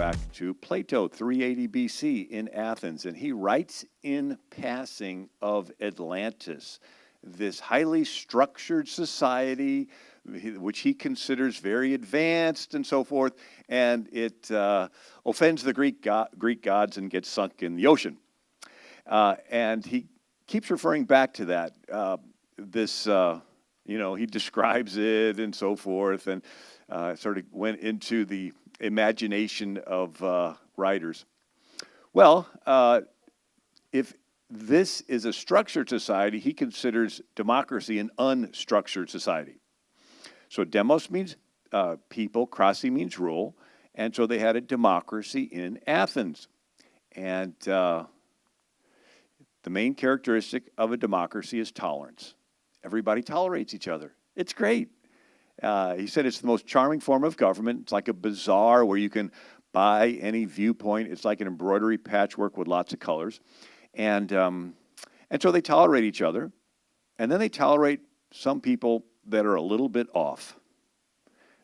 back to Plato, 380 BC in Athens, and he writes in passing of Atlantis, this highly structured society which he considers very advanced and so forth, and it offends the Greek gods and gets sunk in the ocean. And he keeps referring back to that. He describes it and so forth, and sort of went into the imagination of writers. Well, if this is a structured society, he considers democracy an unstructured society. So demos means people, krasi means rule, and so they had a democracy in Athens. And the main characteristic of a democracy is tolerance. Everybody tolerates each other. It's great. He said it's the most charming form of government. It's like a bazaar where you can buy any viewpoint. It's like an embroidery patchwork with lots of colors. And so they tolerate each other. And then they tolerate some people that are a little bit off.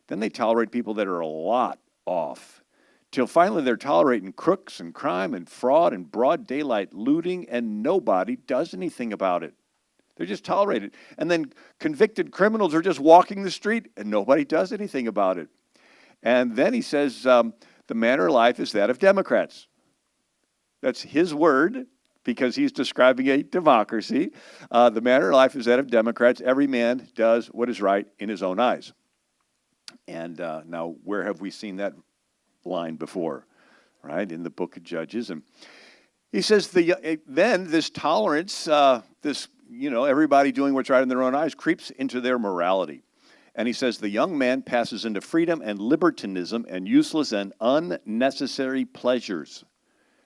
Then they tolerate people that are a lot off. Till finally they're tolerating crooks and crime and fraud and broad daylight looting, and nobody does anything about it. They're just tolerated. And then convicted criminals are just walking the street, and nobody does anything about it. And then he says, the manner of life is that of Democrats. That's his word, because he's describing a democracy. The manner of life is that of Democrats. Every man does what is right in his own eyes. And now, where have we seen that line before? Right, in the book of Judges. And he says, then this tolerance, everybody doing what's right in their own eyes, creeps into their morality. And he says, the young man passes into freedom and libertinism and useless and unnecessary pleasures.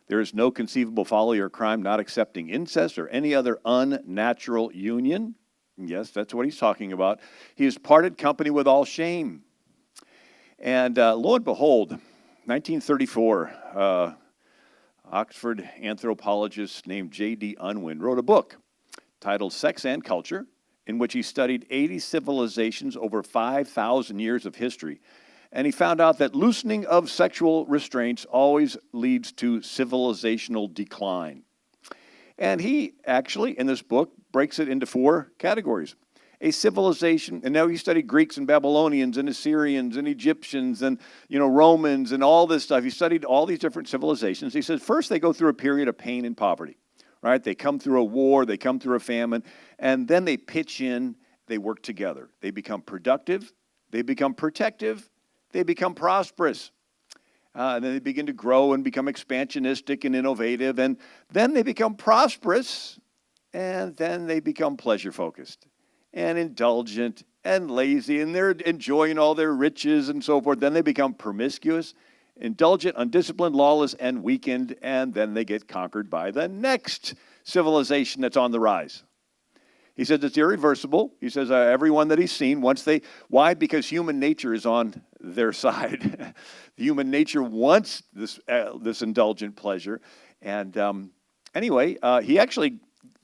There is no conceivable folly or crime not accepting incest or any other unnatural union. Yes, that's what he's talking about. He has parted company with all shame. And lo and behold, 1934, Oxford anthropologist named J.D. Unwin wrote a book titled Sex and Culture, in which he studied 80 civilizations over 5,000 years of history. And he found out that loosening of sexual restraints always leads to civilizational decline. And he actually, in this book, breaks it into 4 categories. A civilization, and now he studied Greeks and Babylonians and Assyrians and Egyptians and Romans and all this stuff. He studied all these different civilizations. He says first they go through a period of pain and poverty, right? They come through a war, they come through a famine, and then they pitch in, they work together. They become productive, they become protective, they become prosperous. And then they begin to grow and become expansionistic and innovative, and then they become prosperous, and then they become pleasure-focused and indulgent and lazy, and they're enjoying all their riches and so forth. Then they become promiscuous, indulgent, undisciplined, lawless, and weakened, and then they get conquered by the next civilization that's on the rise. He says it's irreversible. He says everyone that he's seen, why? Because human nature is on their side. Human nature wants this indulgent pleasure. And anyway, he actually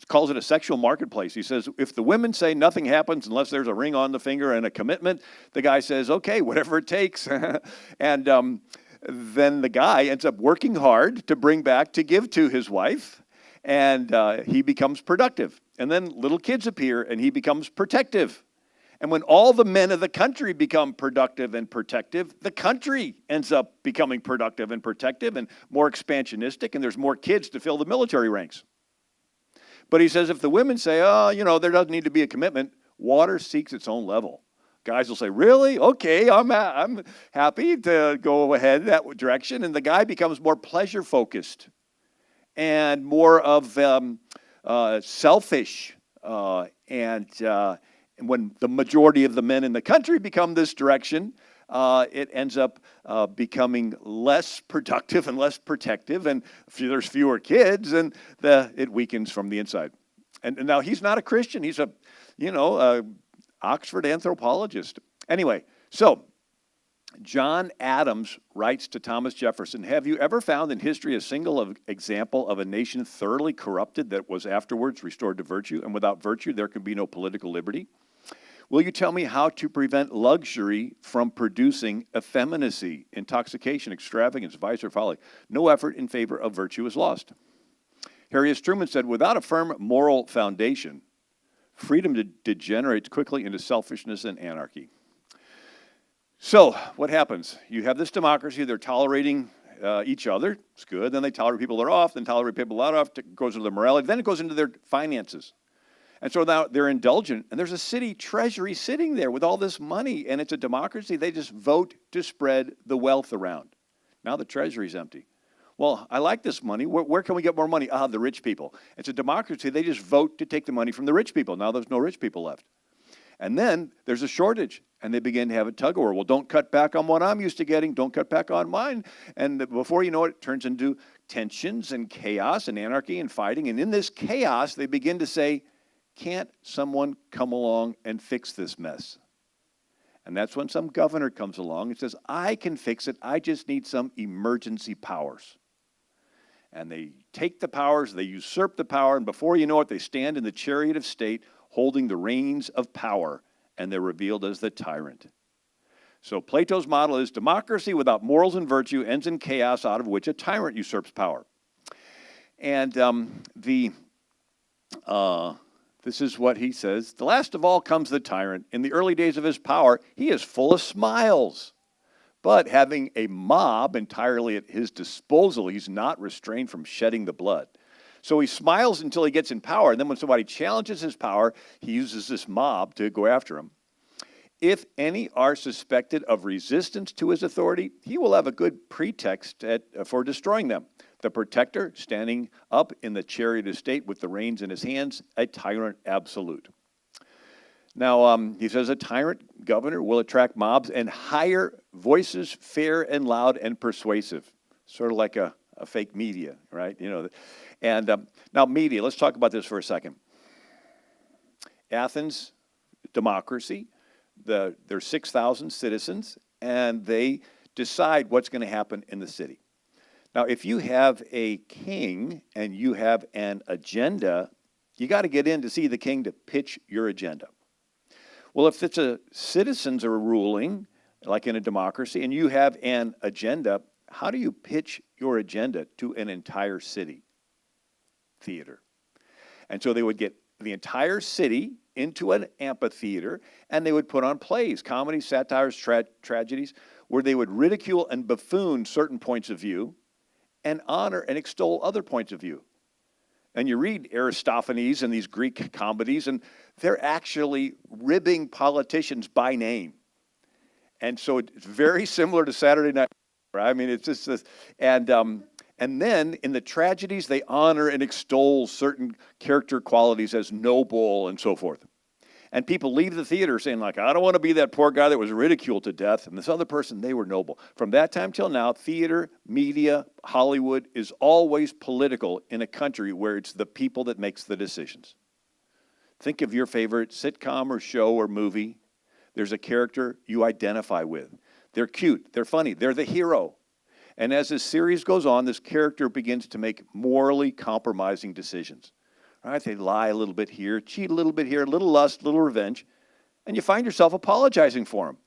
calls it a sexual marketplace. He says, if the women say nothing happens unless there's a ring on the finger and a commitment, the guy says, okay, whatever it takes. And then the guy ends up working hard to give to his wife, and he becomes productive. And then little kids appear, and he becomes protective. And when all the men of the country become productive and protective, the country ends up becoming productive and protective and more expansionistic, and there's more kids to fill the military ranks. But he says if the women say, there doesn't need to be a commitment, water seeks its own level. Guys will say, really? Okay, I'm happy to go ahead that direction. And the guy becomes more pleasure-focused and more of selfish. And when the majority of the men in the country become this direction, it ends up becoming less productive and less protective, and there's fewer kids, and it weakens from the inside. And now he's not a Christian; he's a Oxford anthropologist. Anyway, so John Adams writes to Thomas Jefferson, have you ever found in history a single example of a nation thoroughly corrupted that was afterwards restored to virtue? And without virtue, there can be no political liberty. Will you tell me how to prevent luxury from producing effeminacy, intoxication, extravagance, vice, or folly? No effort in favor of virtue is lost. Harry S. Truman said, without a firm moral foundation, freedom degenerates quickly into selfishness and anarchy. So what happens? You have this democracy, they're tolerating each other. It's good. Then they tolerate people that are off, then tolerate people that are off. It goes into their morality. Then it goes into their finances. And so now they're indulgent, and there's a city treasury sitting there with all this money, and it's a democracy. They just vote to spread the wealth around. Now the treasury's empty. Well, I like this money. Where can we get more money? The rich people. It's a democracy. They just vote to take the money from the rich people. Now there's no rich people left. And then there's a shortage, and they begin to have a tug-of-war. Well, don't cut back on what I'm used to getting. Don't cut back on mine. And before you know it, it turns into tensions and chaos and anarchy and fighting. And in this chaos, they begin to say, can't someone come along and fix this mess? And that's when some governor comes along and says, I can fix it. I just need some emergency powers. And they take the powers, they usurp the power, and before you know it, they stand in the chariot of state holding the reins of power, and they're revealed as the tyrant. So Plato's model is democracy without morals and virtue ends in chaos, out of which a tyrant usurps power. And this is what he says. The last of all comes the tyrant. In the early days of his power, he is full of smiles. But having a mob entirely at his disposal, he's not restrained from shedding the blood. So he smiles until he gets in power, and then when somebody challenges his power, he uses this mob to go after him. If any are suspected of resistance to his authority, he will have a good pretext for destroying them. The protector standing up in the chariot of state with the reins in his hands, a tyrant absolute. Now, he says a tyrant governor will attract mobs and hire voices fair and loud and persuasive, sort of like a fake media, right? You know, and now media, let's talk about this for a second. Athens Democracy, there's 6,000 citizens, and they decide what's going to happen in the city. Now, if you have a king and you have an agenda, you got to get in to see the king to pitch your agenda. Well, if it's citizens are ruling, like in a democracy, and you have an agenda, how do you pitch your agenda to an entire city? Theater. And so they would get the entire city into an amphitheater, and they would put on plays, comedies, satires, tragedies, where they would ridicule and buffoon certain points of view and honor and extol other points of view. And you read Aristophanes and these Greek comedies, and they're actually ribbing politicians by name. And so it's very similar to Saturday Night. Right? I mean, it's just this, and then in the tragedies, they honor and extol certain character qualities as noble and so forth. And people leave the theater saying, like, I don't want to be that poor guy that was ridiculed to death. And this other person, they were noble. From that time till now, theater, media, Hollywood is always political in a country where it's the people that makes the decisions. Think of your favorite sitcom or show or movie. There's a character you identify with. They're cute, they're funny, they're the hero. And as this series goes on, this character begins to make morally compromising decisions. All right, they lie a little bit here, cheat a little bit here, a little lust, a little revenge, and you find yourself apologizing for him,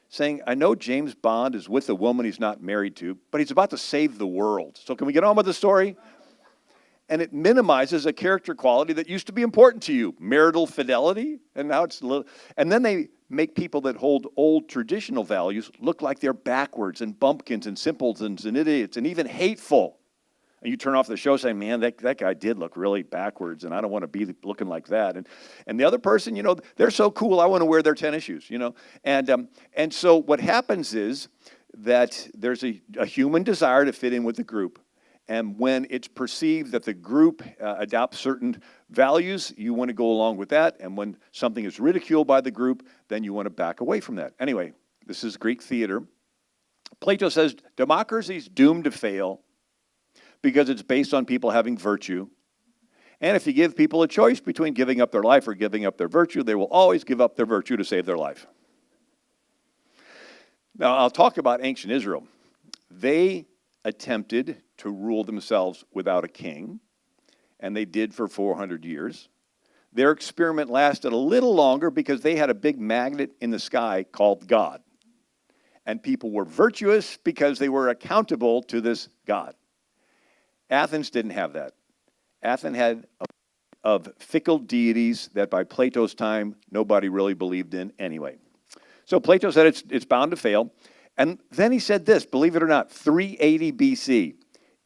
saying, I know James Bond is with a woman he's not married to, but he's about to save the world. So can we get on with the story? And it minimizes a character quality that used to be important to you, marital fidelity, and now it's a little, and then they make people that hold old traditional values look like they're backwards and bumpkins and simpletons and idiots and even hateful. And you turn off the show saying, man, that guy did look really backwards, and I don't want to be looking like that. And the other person, you know, they're so cool, I want to wear their tennis shoes, you know. And so what happens is that there's a human desire to fit in with the group. And when it's perceived that the group adopts certain values, you want to go along with that. And when something is ridiculed by the group, then you want to back away from that. Anyway, this is Greek theater. Plato says democracy is doomed to fail because it's based on people having virtue. And if you give people a choice between giving up their life or giving up their virtue, they will always give up their virtue to save their life. Now, I'll talk about ancient Israel. They attempted to rule themselves without a king, and they did for 400 years. Their experiment lasted a little longer because they had a big magnet in the sky called God. And people were virtuous because they were accountable to this God. Athens didn't have that. Athens had of fickle deities that by Plato's time, nobody really believed in anyway. So Plato said it's bound to fail. And then he said this, believe it or not, 380 BC.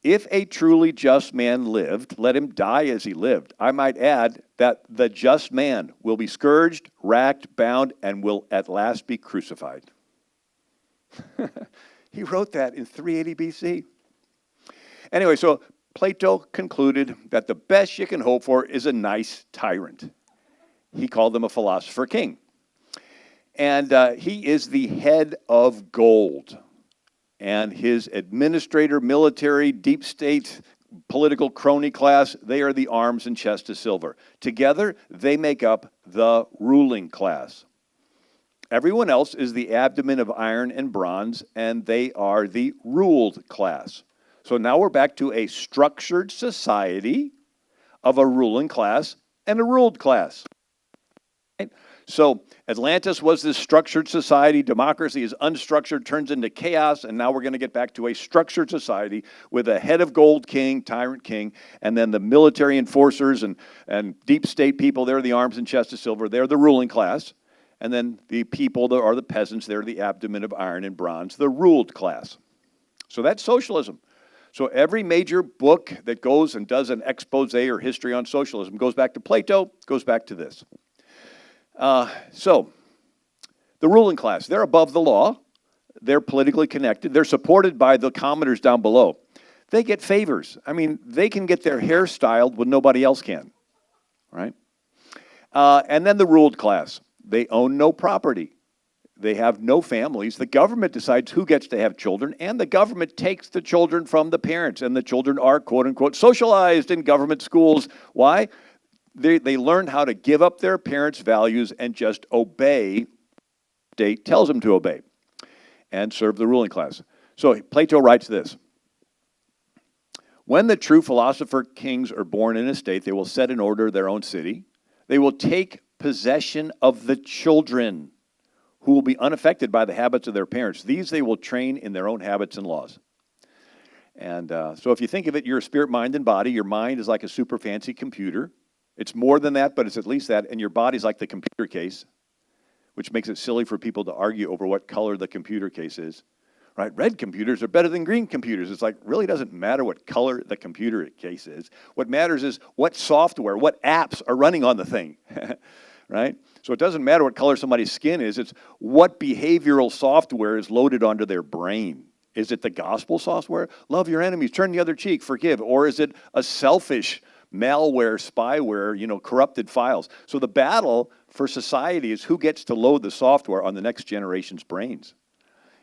If a truly just man lived, let him die as he lived. I might add that the just man will be scourged, racked, bound, and will at last be crucified. He wrote that in 380 BC. Anyway, so Plato concluded that the best you can hope for is a nice tyrant. He called him a philosopher king. And he is the head of gold. And his administrator, military, deep state, political crony class, they are the arms and chest of silver. Together, they make up the ruling class. Everyone else is the abdomen of iron and bronze, and they are the ruled class. So now we're back to a structured society of a ruling class and a ruled class. Right? So Atlantis was this structured society. Democracy is unstructured, turns into chaos, and now we're going to get back to a structured society with a head of gold king, tyrant king, and then the military enforcers and deep state people, they're the arms and chest of silver, they're the ruling class. And then the people that are the peasants, they're the abdomen of iron and bronze, the ruled class. So that's socialism. So every major book that goes and does an expose or history on socialism goes back to Plato, goes back to this. So the ruling class, they're above the law. They're politically connected. They're supported by the commoners down below. They get favors. I mean, they can get their hair styled when nobody else can, right? And then the ruled class. They own no property. They have no families. The government decides who gets to have children, and the government takes the children from the parents, and the children are, quote unquote, socialized in government schools. Why? They learn how to give up their parents' values and just obey what the state tells them to obey and serve the ruling class. So Plato writes this. When the true philosopher kings are born in a state, they will set in order their own city. They will take possession of the children who will be unaffected by the habits of their parents. These they will train in their own habits and laws. And so if you think of it, you're a spirit, mind, and body. Your mind is like a super fancy computer. It's more than that, but it's at least that. And your body's like the computer case, which makes it silly for people to argue over what color the computer case is. Right? Red computers are better than green computers. It's like, really doesn't matter what color the computer case is. What matters is what software, what apps are running on the thing. Right? So it doesn't matter what color somebody's skin is, it's what behavioral software is loaded onto their brain. Is it the gospel software? Love your enemies, turn the other cheek, forgive. Or is it a selfish malware, spyware, corrupted files? So the battle for society is who gets to load the software on the next generation's brains.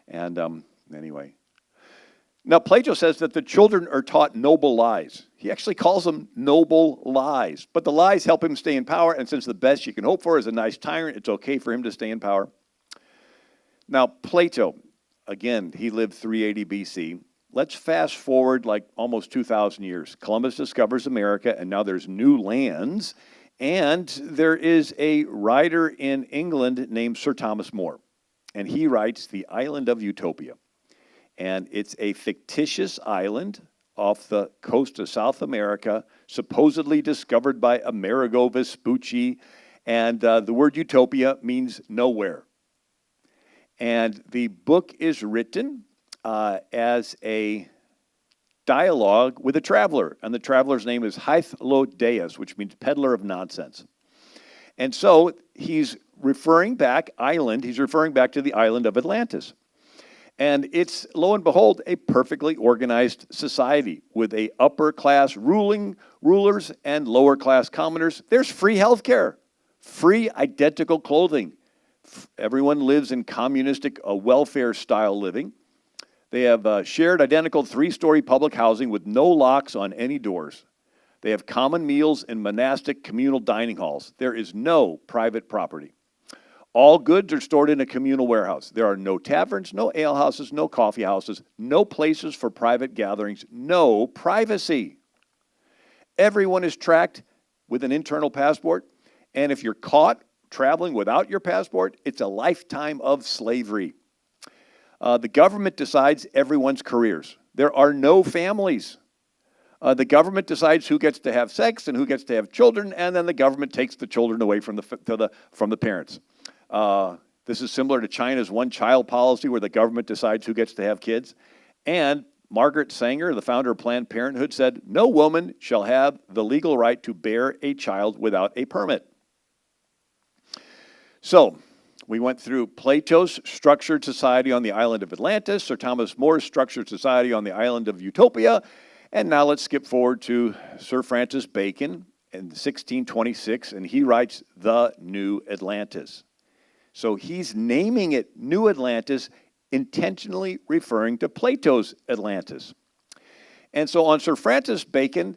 And anyway. Now, Plato says that the children are taught noble lies. He actually calls them noble lies. But the lies help him stay in power, and since the best you can hope for is a nice tyrant, it's okay for him to stay in power. Now, Plato, again, he lived 380 BC. Let's fast forward like almost 2,000 years. Columbus discovers America, and now there's new lands. And there is a writer in England named Sir Thomas More. And he writes The Island of Utopia. And it's a fictitious island off the coast of South America, supposedly discovered by Amerigo Vespucci. And the word utopia means nowhere. And the book is written as a dialogue with a traveler. And the traveler's name is Hythlodaeus, which means peddler of nonsense. And so he's referring back to the island of Atlantis. And it's, lo and behold, a perfectly organized society with a upper class rulers and lower class commoners. There's free health care, free identical clothing. Everyone lives in communistic welfare style living. They have shared identical 3-story public housing with no locks on any doors. They have common meals in monastic communal dining halls. There is no private property. All goods are stored in a communal warehouse. There are no taverns, no alehouses, no coffee houses, no places for private gatherings, no privacy. Everyone is tracked with an internal passport, And if you're caught traveling without your passport, it's a lifetime of slavery. The government decides everyone's careers. There are no families. The government decides who gets to have sex and who gets to have children, and then the government takes the children away from the parents. This is similar to China's one-child policy, where the government decides who gets to have kids. And Margaret Sanger, the founder of Planned Parenthood, said, "No woman shall have the legal right to bear a child without a permit." So, we went through Plato's structured society on the island of Atlantis, Sir Thomas More's structured society on the island of Utopia, and now let's skip forward to Sir Francis Bacon in 1626, and he writes The New Atlantis. So he's naming it New Atlantis, intentionally referring to Plato's Atlantis. And so on Sir Francis Bacon,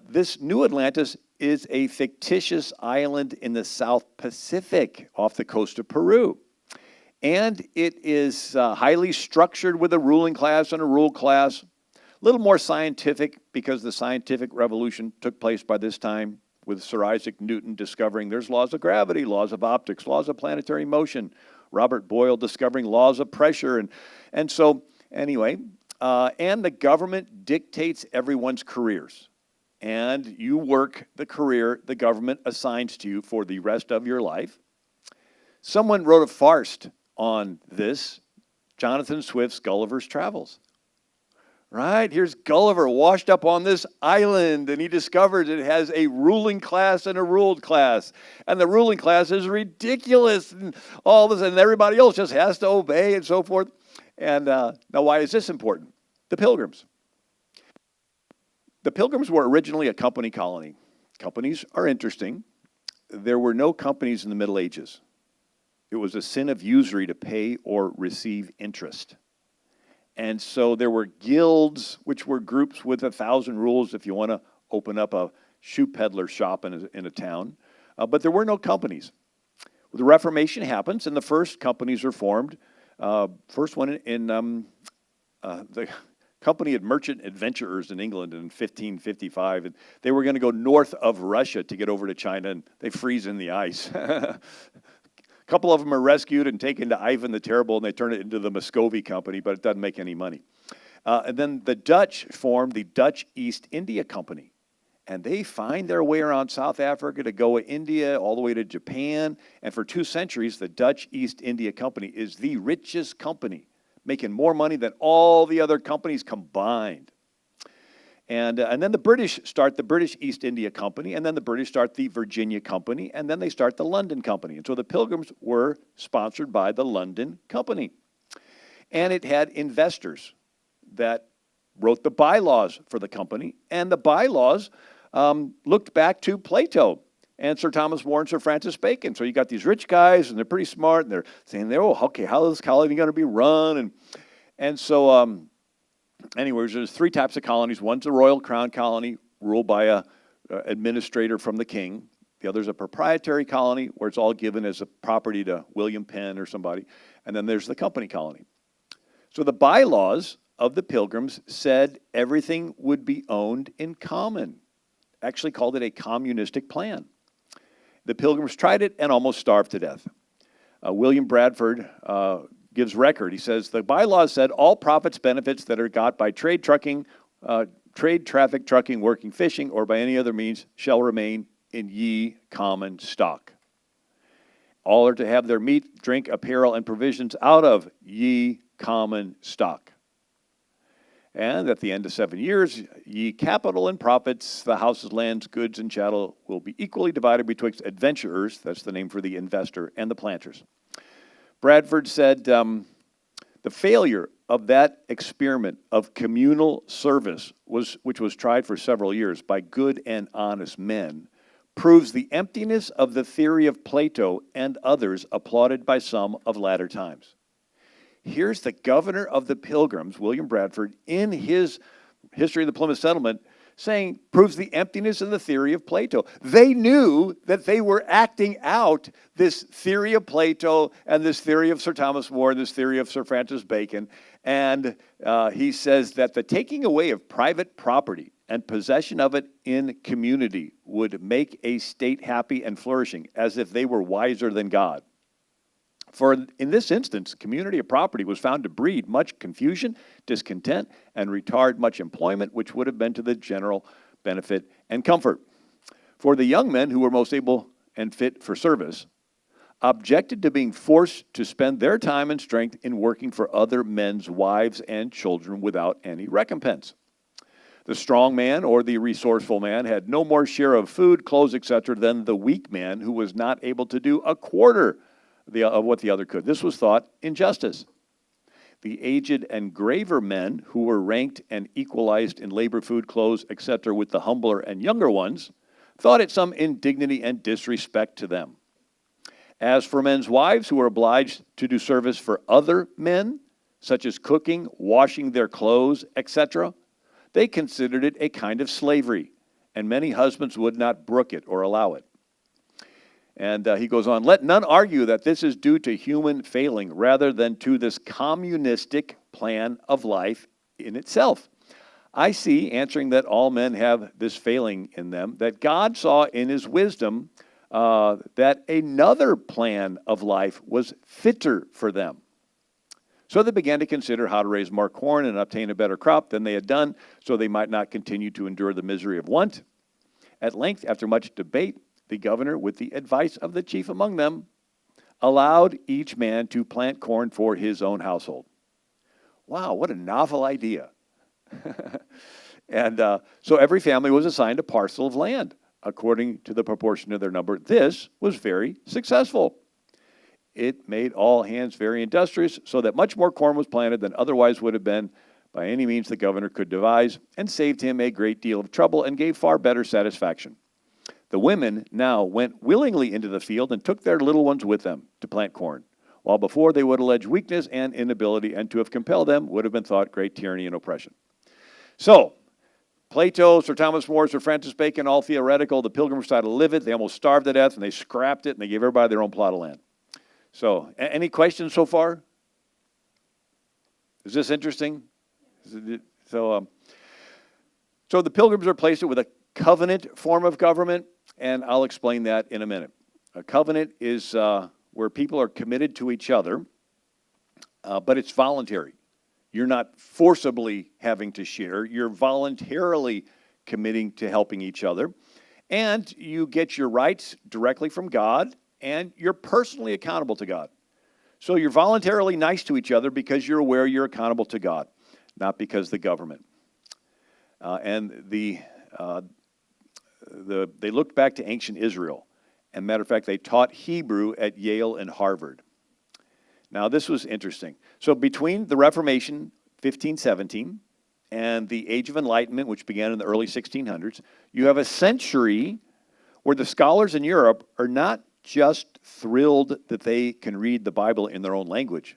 this New Atlantis is a fictitious island in the South Pacific off the coast of Peru. And it is highly structured with a ruling class and a ruled class. A little more scientific, because the scientific revolution took place by this time, with Sir Isaac Newton discovering there's laws of gravity, laws of optics, laws of planetary motion, Robert Boyle discovering laws of pressure. And so, anyway, and the government dictates everyone's careers. And you work the career the government assigns to you for the rest of your life. Someone wrote a farce on this, Jonathan Swift's Gulliver's Travels. Right? Here's Gulliver washed up on this island, and he discovers it has a ruling class and a ruled class. And the ruling class is ridiculous, and all this, and everybody else just has to obey and so forth. And now why is this important? The Pilgrims. The Pilgrims were originally a company colony. Companies are interesting. There were no companies in the Middle Ages. It was a sin of usury to pay or receive interest. And so there were guilds, which were groups with 1,000 rules if you want to open up a shoe peddler shop in a town. But there were no companies. The Reformation happens, and the first companies are formed. First one in the Company of Merchant Adventurers in England in 1555. And they were going to go north of Russia to get over to China, and they freeze in the ice. A couple of them are rescued and taken to Ivan the Terrible, and they turn it into the Muscovy Company, but it doesn't make any money. And then the Dutch formed the Dutch East India Company. And they find their way around South Africa to go to India, all the way to Japan. And for 2 centuries, the Dutch East India Company is the richest company, making more money than all the other companies combined. And then the British start the British East India Company, and then the British start the Virginia Company, and then they start the London Company. And so the Pilgrims were sponsored by the London Company. And it had investors that wrote the bylaws for the company, and the bylaws looked back to Plato and Sir Thomas More and Sir Francis Bacon. So you got these rich guys, and they're pretty smart, and they're saying, "Oh, okay, how is this colony going to be run?" And so, anyways, there's 3 types of colonies. One's a royal crown colony, ruled by a administrator from the king. The other's a proprietary colony, where it's all given as a property to William Penn or somebody. And then there's the company colony. So the bylaws of the Pilgrims said everything would be owned in common. Actually called it a communistic plan. The Pilgrims tried it and almost starved to death. William Bradford gives record. He says, the bylaws said all profits, benefits that are got by trade, trucking, trade, traffic, trucking, working, fishing, or by any other means shall remain in ye common stock. All are to have their meat, drink, apparel, and provisions out of ye common stock. And at the end of 7 years, ye capital and profits, the houses, lands, goods, and chattel will be equally divided betwixt adventurers, that's the name for the investor, and the planters. Bradford said, the failure of that experiment of communal service, which was tried for several years by good and honest men, proves the emptiness of the theory of Plato and others applauded by some of latter times. Here's the governor of the Pilgrims, William Bradford, in his History of the Plymouth Settlement, saying proves the emptiness of the theory of Plato. They knew that they were acting out this theory of Plato and this theory of Sir Thomas More and this theory of Sir Francis Bacon. And he says that the taking away of private property and possession of it in community would make a state happy and flourishing, as if they were wiser than God. For in this instance, community of property was found to breed much confusion, discontent, and retard much employment, which would have been to the general benefit and comfort. For the young men who were most able and fit for service objected to being forced to spend their time and strength in working for other men's wives and children without any recompense. The strong man or the resourceful man had no more share of food, clothes, etc., than the weak man who was not able to do a quarter of what the other could. This was thought injustice. The aged and graver men who were ranked and equalized in labor, food, clothes, etc., with the humbler and younger ones, thought it some indignity and disrespect to them. As for men's wives who were obliged to do service for other men, such as cooking, washing their clothes, etc., they considered it a kind of slavery, and many husbands would not brook it or allow it. And he goes on, let none argue that this is due to human failing rather than to this communistic plan of life in itself. I see, answering that all men have this failing in them, that God saw in his wisdom that another plan of life was fitter for them. So they began to consider how to raise more corn and obtain a better crop than they had done, so they might not continue to endure the misery of want. At length, after much debate, the governor, with the advice of the chief among them, allowed each man to plant corn for his own household. Wow, what a novel idea. And so every family was assigned a parcel of land according to the proportion of their number. This was very successful. It made all hands very industrious, so that much more corn was planted than otherwise would have been by any means the governor could devise, and saved him a great deal of trouble and gave far better satisfaction. The women now went willingly into the field and took their little ones with them to plant corn, while before they would allege weakness and inability, and to have compelled them would have been thought great tyranny and oppression. So, Plato, Sir Thomas More, Sir Francis Bacon, all theoretical. The Pilgrims tried to live it. They almost starved to death, and they scrapped it, and they gave everybody their own plot of land. So, any questions so far? Is this interesting? So the Pilgrims replaced it with a covenant form of government, and I'll explain that in a minute. A covenant is where people are committed to each other, but it's voluntary. You're not forcibly having to share. You're voluntarily committing to helping each other, and you get your rights directly from God, and you're personally accountable to God. So you're voluntarily nice to each other because you're aware you're accountable to God, not because the government. And they looked back to ancient Israel. And matter of fact, they taught Hebrew at Yale and Harvard. Now, this was interesting. So between the Reformation, 1517, and the Age of Enlightenment, which began in the early 1600s, you have a century where the scholars in Europe are not just thrilled that they can read the Bible in their own language.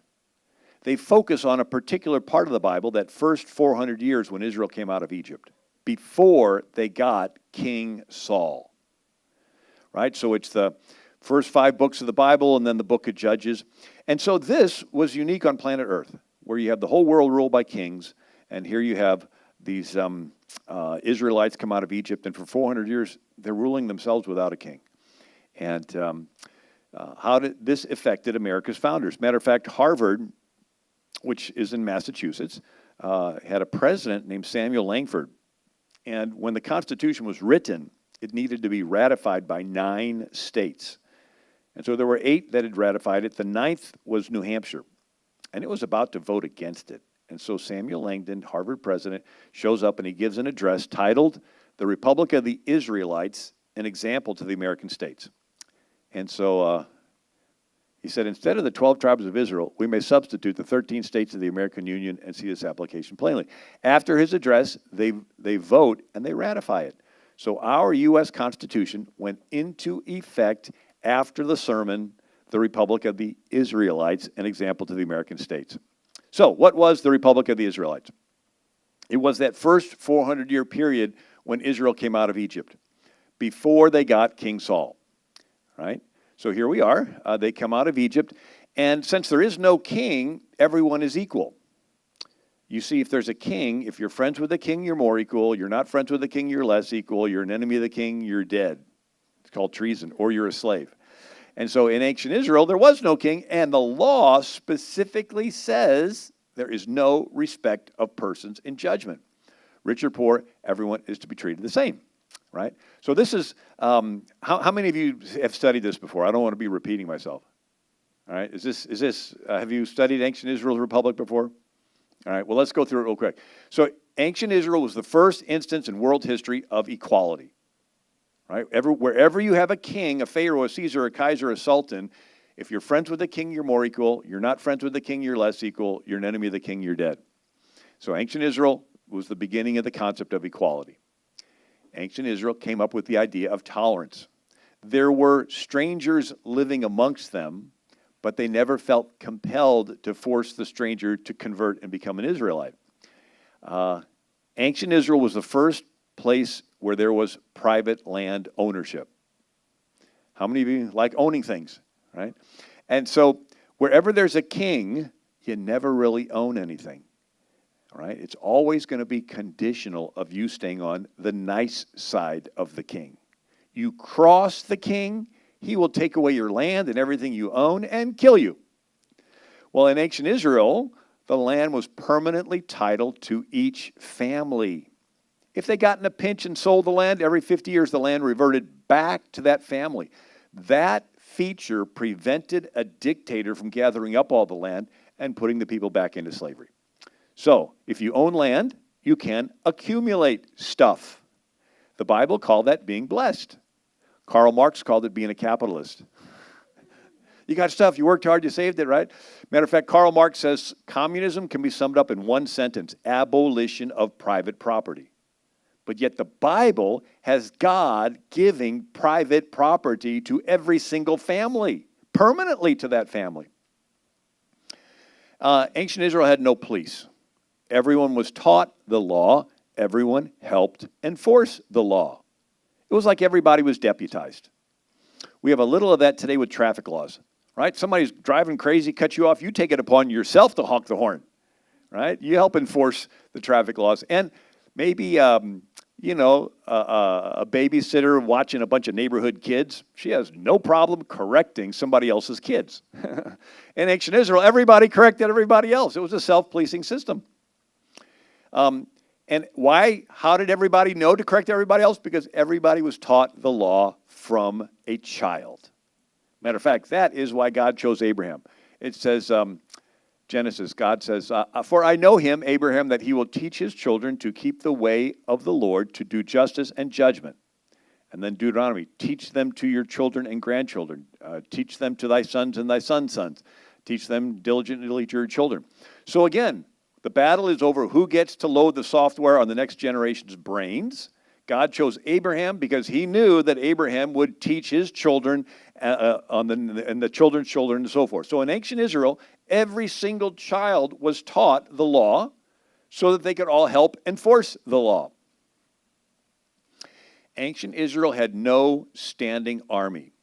They focus on a particular part of the Bible, that first 400 years when Israel came out of Egypt, before they got King Saul. Right? So it's the first 5 books of the Bible and then the book of Judges. And so this was unique on planet Earth, where you have the whole world ruled by kings, and here you have these Israelites come out of Egypt, and for 400 years they're ruling themselves without a king. And how did this affected America's founders? Matter of fact, Harvard, which is in Massachusetts, had a president named Samuel Langford. And when the Constitution was written, it needed to be ratified by 9 states. And so there were 8 that had ratified it. The 9th was New Hampshire, and it was about to vote against it. And so Samuel Langdon, Harvard president, shows up and he gives an address titled, "The Republic of the Israelites, an Example to the American States." And so he said, instead of the 12 tribes of Israel, we may substitute the 13 states of the American Union and see this application plainly. After his address, they vote and they ratify it. So our U.S. Constitution went into effect after the sermon, "The Republic of the Israelites, an Example to the American States." So what was the Republic of the Israelites? It was that first 400-year period when Israel came out of Egypt, before they got King Saul, right? So here we are. They come out of Egypt, and since there is no king, everyone is equal. You see, if there's a king, if you're friends with the king, you're more equal. You're not friends with the king, you're less equal. You're an enemy of the king, you're dead. It's called treason, or you're a slave. And so in ancient Israel, there was no king, and the law specifically says there is no respect of persons in judgment. Rich or poor, everyone is to be treated the same, right? So this is, how many of you have studied this before? I don't want to be repeating myself. All right, have you studied ancient Israel's republic before? All right, well, let's go through it real quick. So ancient Israel was the first instance in world history of equality, right? Wherever you have a king, a pharaoh, a Caesar, a Kaiser, a sultan, if you're friends with the king, you're more equal. You're not friends with the king, you're less equal. You're an enemy of the king, you're dead. So ancient Israel was the beginning of the concept of equality. Ancient Israel came up with the idea of tolerance. There were strangers living amongst them, but they never felt compelled to force the stranger to convert and become an Israelite. Ancient Israel was the first place where there was private land ownership. How many of you like owning things, right? And so wherever there's a king, you never really own anything, right? It's always going to be conditional of you staying on the nice side of the king. You cross the king, he will take away your land and everything you own and kill you. Well, in ancient Israel, the land was permanently titled to each family. If they got in a pinch and sold the land, every 50 years the land reverted back to that family. That feature prevented a dictator from gathering up all the land and putting the people back into slavery. So, if you own land, you can accumulate stuff. The Bible called that being blessed. Karl Marx called it being a capitalist. You got stuff, you worked hard, you saved it, right? Matter of fact, Karl Marx says communism can be summed up in one sentence: abolition of private property. But yet the Bible has God giving private property to every single family, permanently to that family. Ancient Israel had no police. Everyone was taught the law. Everyone helped enforce the law. It was like everybody was deputized. We have a little of that today with traffic laws, right? Somebody's driving crazy, cuts you off, you take it upon yourself to honk the horn, right? You help enforce the traffic laws. And maybe, a babysitter watching a bunch of neighborhood kids, she has no problem correcting somebody else's kids. In ancient Israel, everybody corrected everybody else. It was a self-policing system. And why? How did everybody know to correct everybody else? Because everybody was taught the law from a child. Matter of fact, that is why God chose Abraham. It says, Genesis, God says, "For I know him, Abraham, that he will teach his children to keep the way of the Lord, to do justice and judgment." And then Deuteronomy, "Teach them to your children and grandchildren. Teach them to thy sons and thy sons' sons. Teach them diligently to your children." So again, the battle is over who gets to load the software on the next generation's brains. God chose Abraham because he knew that Abraham would teach his children and the children's children and so forth. So in ancient Israel, every single child was taught the law so that they could all help enforce the law. Ancient Israel had no standing army.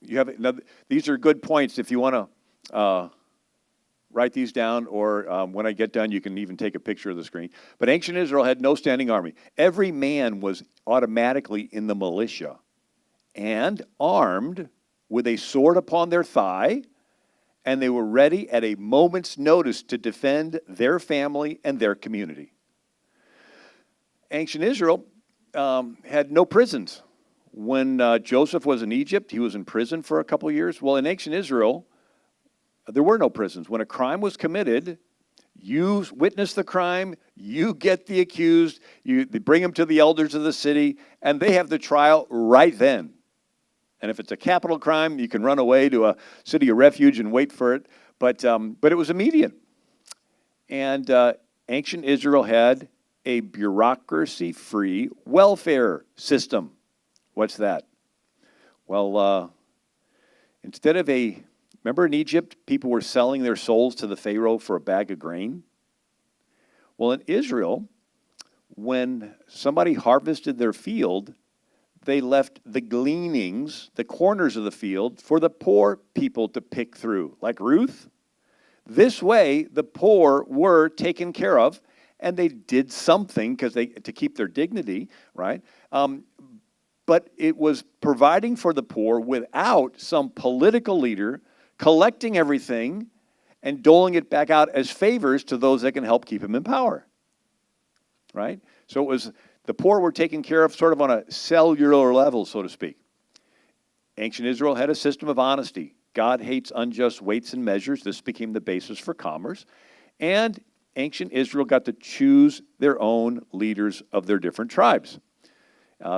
These are good points if you want to write these down, or when I get done, you can even take a picture of the screen. But ancient Israel had no standing army. Every man was automatically in the militia and armed with a sword upon their thigh, and they were ready at a moment's notice to defend their family and their community. Ancient Israel had no prisons. When Joseph was in Egypt, he was in prison for a couple years. Well, in ancient Israel, there were no prisons. When a crime was committed, you witness the crime, you get the accused, they bring him to the elders of the city, and they have the trial right then. And if it's a capital crime, you can run away to a city of refuge and wait for it. But it was immediate. And ancient Israel had a bureaucracy-free welfare system. What's that? Well, instead of remember in Egypt, people were selling their souls to the Pharaoh for a bag of grain? Well, in Israel, when somebody harvested their field, they left the gleanings, the corners of the field, for the poor people to pick through, like Ruth. This way, the poor were taken care of, and they did something to keep their dignity, right? But it was providing for the poor without some political leader collecting everything and doling it back out as favors to those that can help keep him in power, right? So it was, the poor were taken care of sort of on a cellular level, so to speak. Ancient Israel had a system of honesty. God hates unjust weights and measures. This became the basis for commerce. And ancient Israel got to choose their own leaders of their different tribes.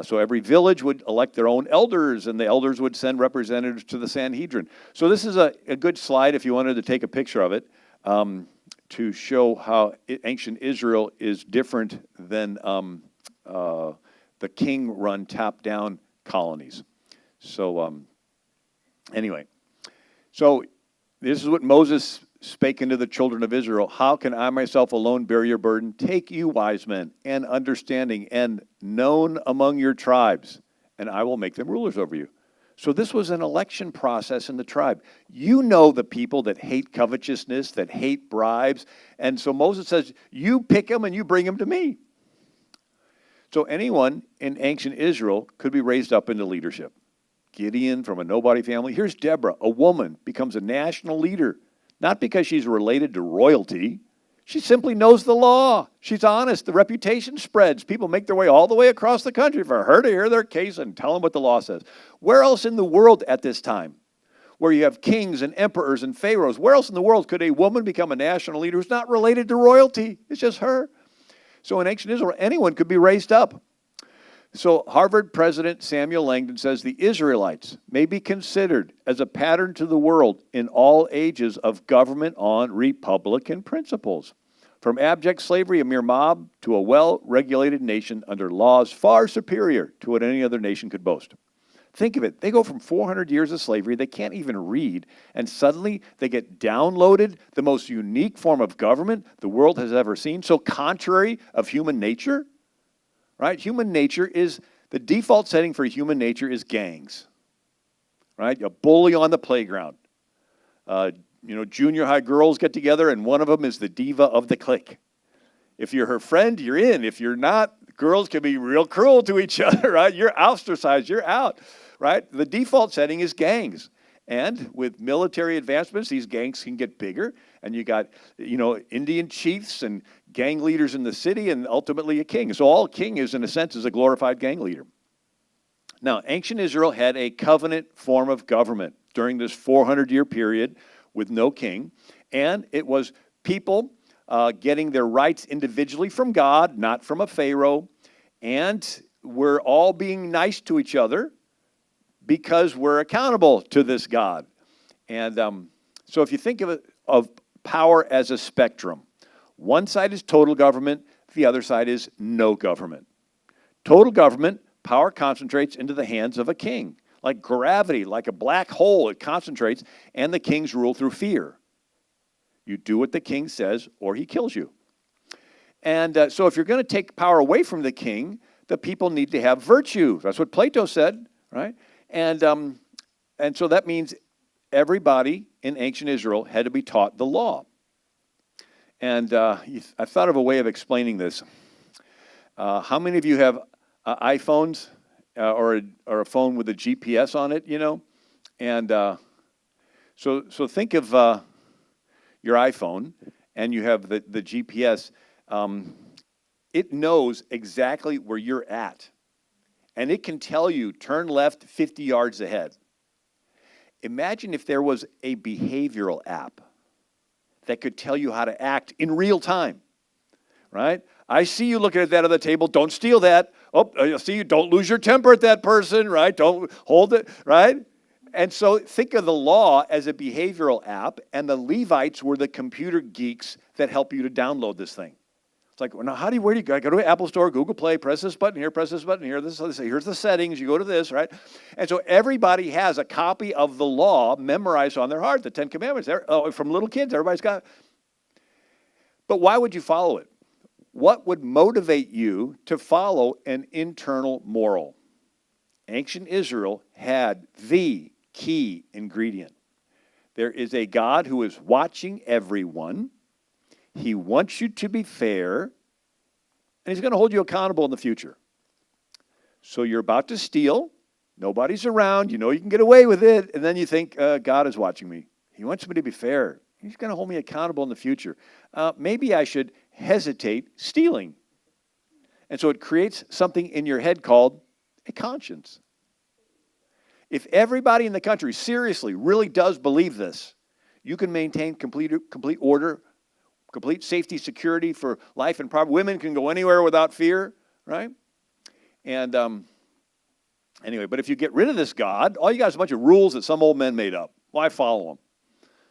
So every village would elect their own elders, and the elders would send representatives to the Sanhedrin. So this is a good slide, if you wanted to take a picture of it, to show how ancient Israel is different than the king-run, top-down colonies. So anyway, so this is what Moses spake unto the children of Israel. How can I myself alone bear your burden? Take you wise men and understanding and known among your tribes, and I will make them rulers over you. So this was an election process in the tribe. You know the people that hate covetousness, that hate bribes, and so Moses says, you pick them and you bring them to me. So anyone in ancient Israel could be raised up into leadership. Gideon from a nobody family. Here's Deborah, a woman, becomes a national leader. Not because she's related to royalty. She simply knows the law. She's honest. The reputation spreads. People make their way all the way across the country for her to hear their case and tell them what the law says. Where else in the world at this time, where you have kings and emperors and pharaohs, where else in the world could a woman become a national leader who's not related to royalty? It's just her. So in ancient Israel, anyone could be raised up. So Harvard President Samuel Langdon says the Israelites may be considered as a pattern to the world in all ages of government on Republican principles. From abject slavery, a mere mob, to a well-regulated nation under laws far superior to what any other nation could boast. Think of it. They go from 400 years of slavery, they can't even read, and suddenly they get downloaded the most unique form of government the world has ever seen, so contrary of human nature. Right? Human nature is, the default setting for human nature is gangs. Right? A bully on the playground. Junior high girls get together and one of them is the diva of the clique. If you're her friend, you're in. If you're not, girls can be real cruel to each other, right? You're ostracized, you're out, right? The default setting is gangs. And with military advancements, these gangs can get bigger. And you got, Indian chiefs and gang leaders in the city and ultimately a king. So all king is, in a sense, is a glorified gang leader. Now, ancient Israel had a covenant form of government during this 400-year period with no king. And it was people getting their rights individually from God, not from a pharaoh. And we're all being nice to each other because we're accountable to this God. And so if you think of power as a spectrum, one side is total government, the other side is no government. Total government, power concentrates into the hands of a king. Like gravity, like a black hole, it concentrates, and the kings rule through fear. You do what the king says, or he kills you. And so if you're going to take power away from the king, the people need to have virtue. That's what Plato said, right? And so that means everybody in ancient Israel had to be taught the law. And I thought of a way of explaining this. How many of you have iPhones or a phone with a GPS on it, And so think of your iPhone, and you have the GPS. It knows exactly where you're at. And it can tell you, turn left 50 yards ahead. Imagine if there was a behavioral app that could tell you how to act in real time, right? I see you looking at that other table. Don't steal that. Oh, I see you. Don't lose your temper at that person, right? Don't hold it, right? And so think of the law as a behavioral app, and the Levites were the computer geeks that help you to download this thing. It's like, well, now where do you go? I go to Apple Store, Google Play, press this button here, press this button here. Here's the settings. You go to this, right? And so everybody has a copy of the law memorized on their heart, the Ten Commandments. From little kids, everybody's got it. But why would you follow it? what would motivate you to follow an internal moral? Ancient Israel had the key ingredient. There is a God who is watching everyone. He wants you to be fair, and he's going to hold you accountable in the future. So you're about to steal. Nobody's around. You know you can get away with it. And then you think, God is watching me. He wants me to be fair. He's going to hold me accountable in the future. Maybe I should hesitate stealing. And so it creates something in your head called a conscience. If everybody in the country seriously really does believe this, you can maintain complete order, complete safety, security for life and property. Women can go anywhere without fear, right? And anyway, but if you get rid of this God, all you got is a bunch of rules that some old men made up. Why follow them?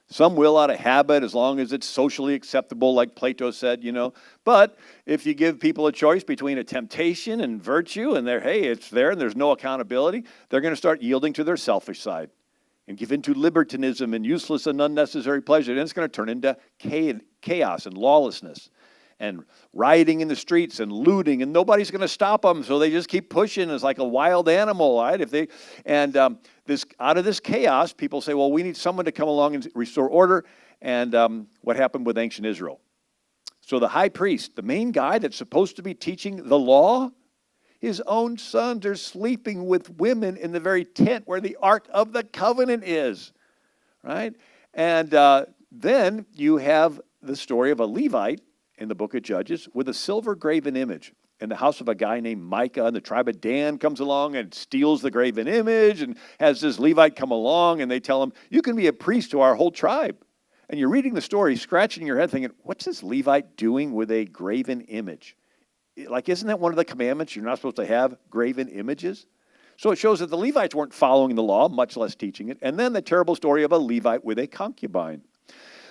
Some will out of habit as long as it's socially acceptable, like Plato said, you know. But if you give people a choice between a temptation and virtue, and it's there and there's no accountability, they're going to start yielding to their selfish side and give into libertinism and useless and unnecessary pleasure. And it's going to turn into chaos and lawlessness and rioting in the streets and looting, and nobody's going to stop them, so they just keep pushing. It's like a wild animal, right? Out of this chaos, people say, well, we need someone to come along and restore order. And what happened with ancient Israel? So the high priest, the main guy that's supposed to be teaching the law, his own sons are sleeping with women in the very tent where the Ark of the Covenant is, right? And then you have the story of a Levite in the book of Judges with a silver graven image in the house of a guy named Micah, and the tribe of Dan comes along and steals the graven image and has this Levite come along, and they tell him, you can be a priest to our whole tribe. And you're reading the story, scratching your head thinking, what's this Levite doing with a graven image? Like, isn't that one of the commandments? You're not supposed to have graven images? So it shows that the Levites weren't following the law, much less teaching it. And then the terrible story of a Levite with a concubine.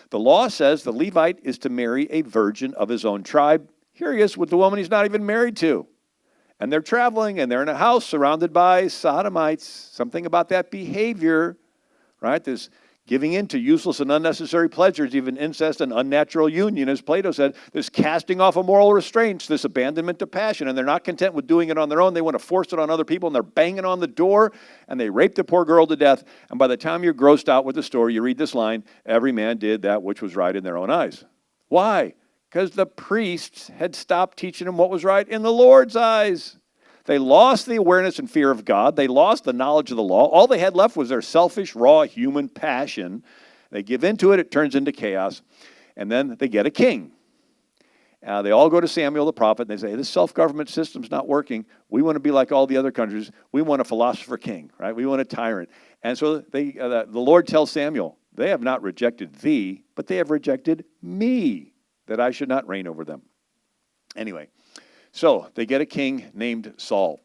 The law says the Levite is to marry a virgin of his own tribe. Here he is with the woman he's not even married to. And they're traveling, and they're in a house surrounded by sodomites. Something about that behavior, right? This giving in to useless and unnecessary pleasures, even incest and unnatural union, as Plato said, this casting off of moral restraints, this abandonment to passion, and they're not content with doing it on their own. They want to force it on other people, and they're banging on the door, and they rape the poor girl to death. And by the time you're grossed out with the story, you read this line, every man did that which was right in their own eyes. Why? Because the priests had stopped teaching them what was right in the Lord's eyes. They lost the awareness and fear of God. They lost the knowledge of the law. All they had left was their selfish, raw human passion. They give into it. It turns into chaos. And then they get a king. They all go to Samuel the prophet, and they say, this self-government system's not working. We want to be like all the other countries. We want a philosopher king, right? We want a tyrant. And so the Lord tells Samuel, they have not rejected thee, but they have rejected me, that I should not reign over them. Anyway. So they get a king named Saul.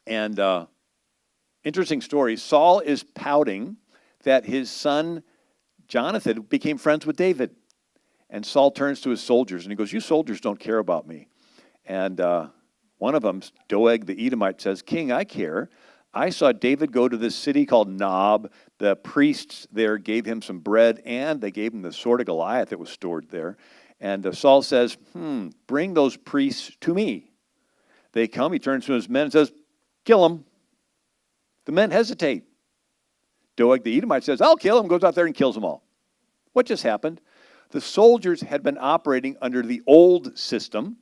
And interesting story, Saul is pouting that his son Jonathan became friends with David. And Saul turns to his soldiers and he goes, you soldiers don't care about me. And one of them, Doeg the Edomite, says, King, I care. I saw David go to this city called Nob. The priests there gave him some bread, and they gave him the sword of Goliath that was stored there. And Saul says, bring those priests to me. They come, he turns to his men and says, kill them. The men hesitate. Doeg the Edomite says, I'll kill him, goes out there and kills them all. What just happened? The soldiers had been operating under the old system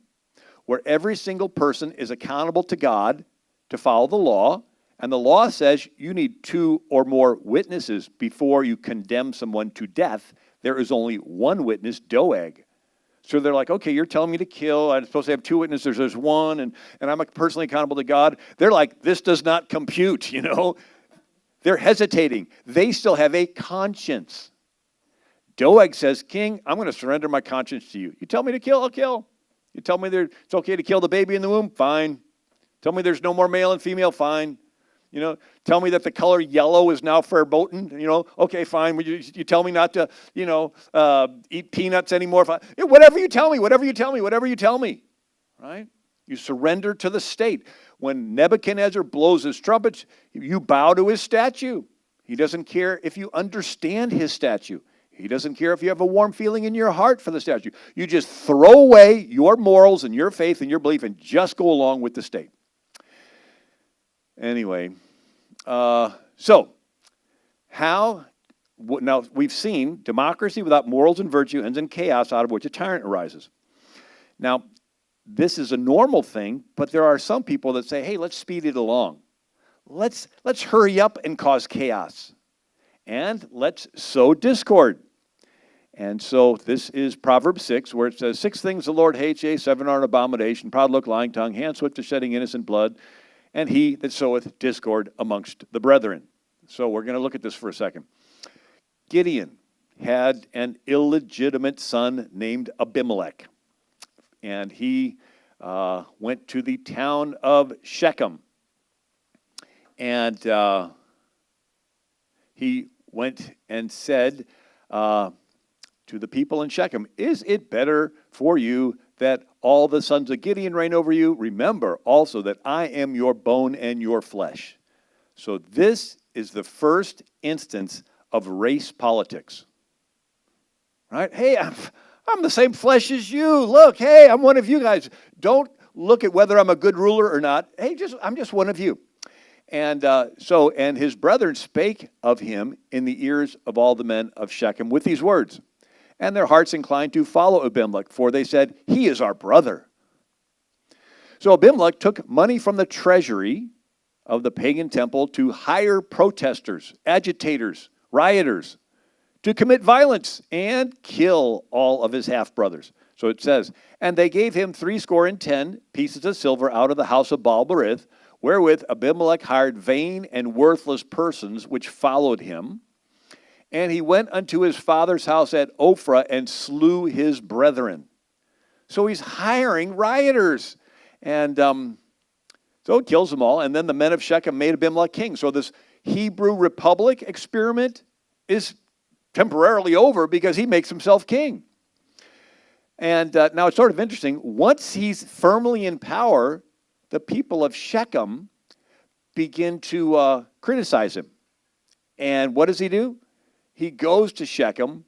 where every single person is accountable to God to follow the law. And the law says you need 2 or more witnesses before you condemn someone to death. There is only one witness, Doeg. So they're like, okay, you're telling me to kill. I'm supposed to have 2 witnesses. There's one, and I'm personally accountable to God. They're like, this does not compute, you know. They're hesitating. They still have a conscience. Doeg says, King, I'm going to surrender my conscience to you. You tell me to kill, I'll kill. You tell me it's okay to kill the baby in the womb, fine. Tell me there's no more male and female, fine. You know, tell me that the color yellow is now verboten. You know, okay, fine. You tell me not to, eat peanuts anymore. Fine. Whatever you tell me, whatever you tell me, whatever you tell me. Right? You surrender to the state. When Nebuchadnezzar blows his trumpets, you bow to his statue. He doesn't care if you understand his statue. He doesn't care if you have a warm feeling in your heart for the statute. You just throw away your morals and your faith and your belief and just go along with the state. Anyway, so how, now we've seen democracy without morals and virtue ends in chaos, out of which a tyrant arises. Now, this is a normal thing, but there are some people that say, hey, let's speed it along. Let's hurry up and cause chaos. And let's sow discord. And so this is Proverbs 6, where it says, 6 things the Lord hates, yea, 7 are an abomination, proud look, lying tongue, hand swift to shedding innocent blood, and he that soweth discord amongst the brethren. So we're going to look at this for a second. Gideon had an illegitimate son named Abimelech. And he went to the town of Shechem. And he went and said to the people in Shechem, is it better for you that all the sons of Gideon reign over you? Remember also that I am your bone and your flesh. So this is the first instance of race politics. Right? Hey, I'm the same flesh as you. Look, hey, I'm one of you guys. Don't look at whether I'm a good ruler or not. Hey, I'm just one of you. And and his brethren spake of him in the ears of all the men of Shechem with these words. And their hearts inclined to follow Abimelech, for they said, he is our brother. So Abimelech took money from the treasury of the pagan temple to hire protesters, agitators, rioters, to commit violence and kill all of his half-brothers. So it says, and they gave him 70 pieces of silver out of the house of Baal-berith, wherewith Abimelech hired vain and worthless persons which followed him. And he went unto his father's house at Ophrah and slew his brethren. So he's hiring rioters. And so it kills them all. And then the men of Shechem made Abimelech king. So this Hebrew Republic experiment is temporarily over because he makes himself king. And now it's sort of interesting. Once he's firmly in power, the people of Shechem begin to criticize him. And what does he do? He goes to Shechem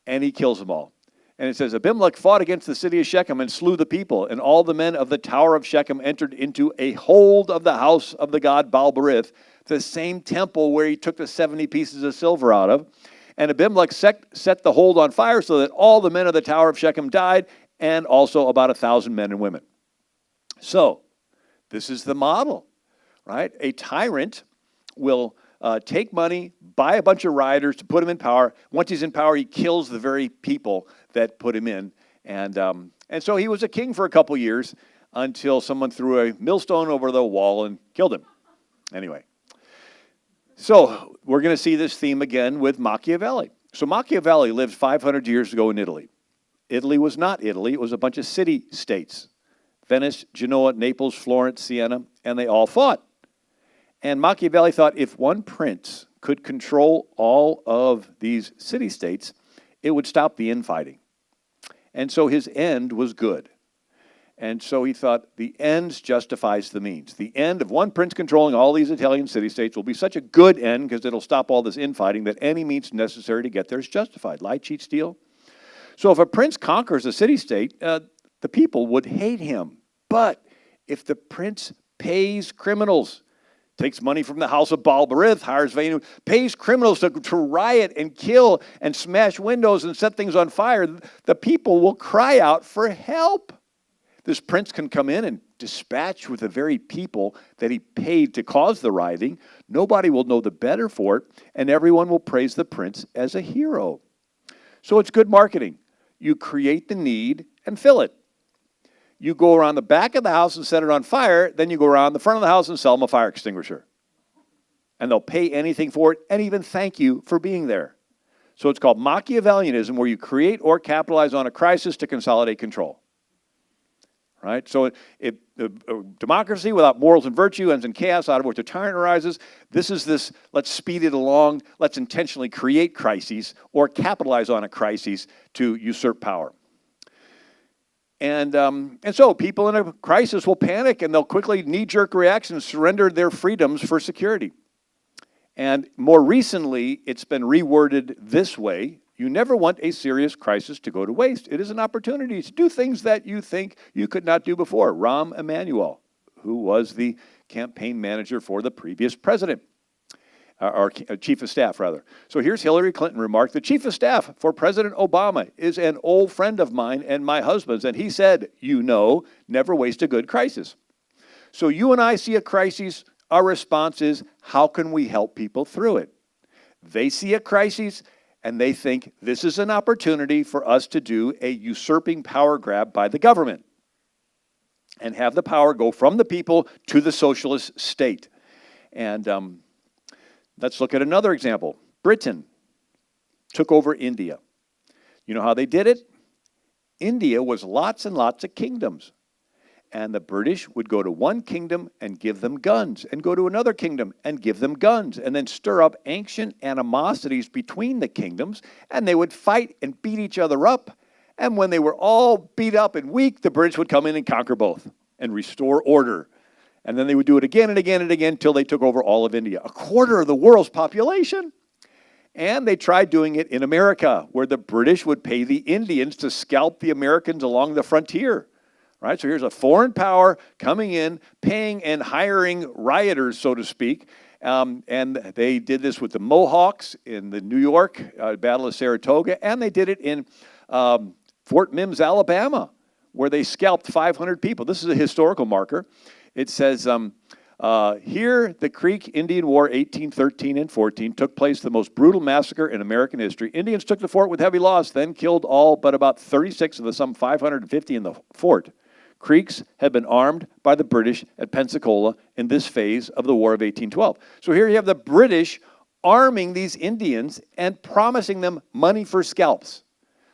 and he kills them all. And it says, Abimelech fought against the city of Shechem and slew the people. And all the men of the tower of Shechem entered into a hold of the house of the god Baal-berith, the same temple where he took the 70 pieces of silver out of. And Abimelech set the hold on fire so that all the men of the tower of Shechem died, and also about 1,000 men and women. So, this is the model, right? A tyrant will take money, buy a bunch of rioters to put him in power. Once he's in power, he kills the very people that put him in. And so he was a king for a couple years until someone threw a millstone over the wall and killed him. Anyway, so we're going to see this theme again with Machiavelli. So Machiavelli lived 500 years ago in Italy. Italy was not Italy. It was a bunch of city-states. Venice, Genoa, Naples, Florence, Siena, and they all fought. And Machiavelli thought if one prince could control all of these city-states, it would stop the infighting. And so his end was good. And so he thought the ends justifies the means. The end of one prince controlling all these Italian city-states will be such a good end because it'll stop all this infighting that any means necessary to get there is justified. Lie, cheat, steal. So if a prince conquers a city-state, the people would hate him. But if the prince pays criminals, takes money from the house of Baal-berith, hires vain, pays criminals to riot and kill and smash windows and set things on fire, the people will cry out for help. This prince can come in and dispatch with the very people that he paid to cause the rioting. Nobody will know the better for it, and everyone will praise the prince as a hero. So it's good marketing. You create the need and fill it. You go around the back of the house and set it on fire, then you go around the front of the house and sell them a fire extinguisher. And they'll pay anything for it and even thank you for being there. So it's called Machiavellianism, where you create or capitalize on a crisis to consolidate control. Right? So democracy without morals and virtue ends in chaos, out of which a tyrant arises. This is this, let's speed it along, let's intentionally create crises or capitalize on a crisis to usurp power. And so people in a crisis will panic and they'll quickly knee-jerk reactions, surrender their freedoms for security. And more recently, it's been reworded this way You never want a serious crisis to go to waste. It is an opportunity to do things that you think you could not do before. Rahm Emanuel, who was the campaign manager for the previous president, or chief of staff, rather. So here's Hillary Clinton remarked, the chief of staff for President Obama is an old friend of mine and my husband's, and he said, you know, never waste a good crisis. So you and I see a crisis, our response is, how can we help people through it? They see a crisis, and they think this is an opportunity for us to do a usurping power grab by the government and have the power go from the people to the socialist state. And let's look at another example. Britain took over India. You know how they did it? India was lots and lots of kingdoms. And the British would go to one kingdom and give them guns, and go to another kingdom and give them guns, and then stir up ancient animosities between the kingdoms, and they would fight and beat each other up. And when they were all beat up and weak, the British would come in and conquer both and restore order. And then they would do it again and again and again until they took over all of India, a quarter of the world's population. And they tried doing it in America, where the British would pay the Indians to scalp the Americans along the frontier. Right? So here's a foreign power coming in, paying and hiring rioters, so to speak. And they did this with the Mohawks in the New York Battle of Saratoga, and they did it in Fort Mims, Alabama, where they scalped 500 people. This is a historical marker. It says, here, the Creek Indian War, 1813 and 14, took place, the most brutal massacre in American history. Indians took the fort with heavy loss, then killed all but about 36 of the some 550 in the fort. Creeks had been armed by the British at Pensacola in this phase of the War of 1812. So here you have the British arming these Indians and promising them money for scalps.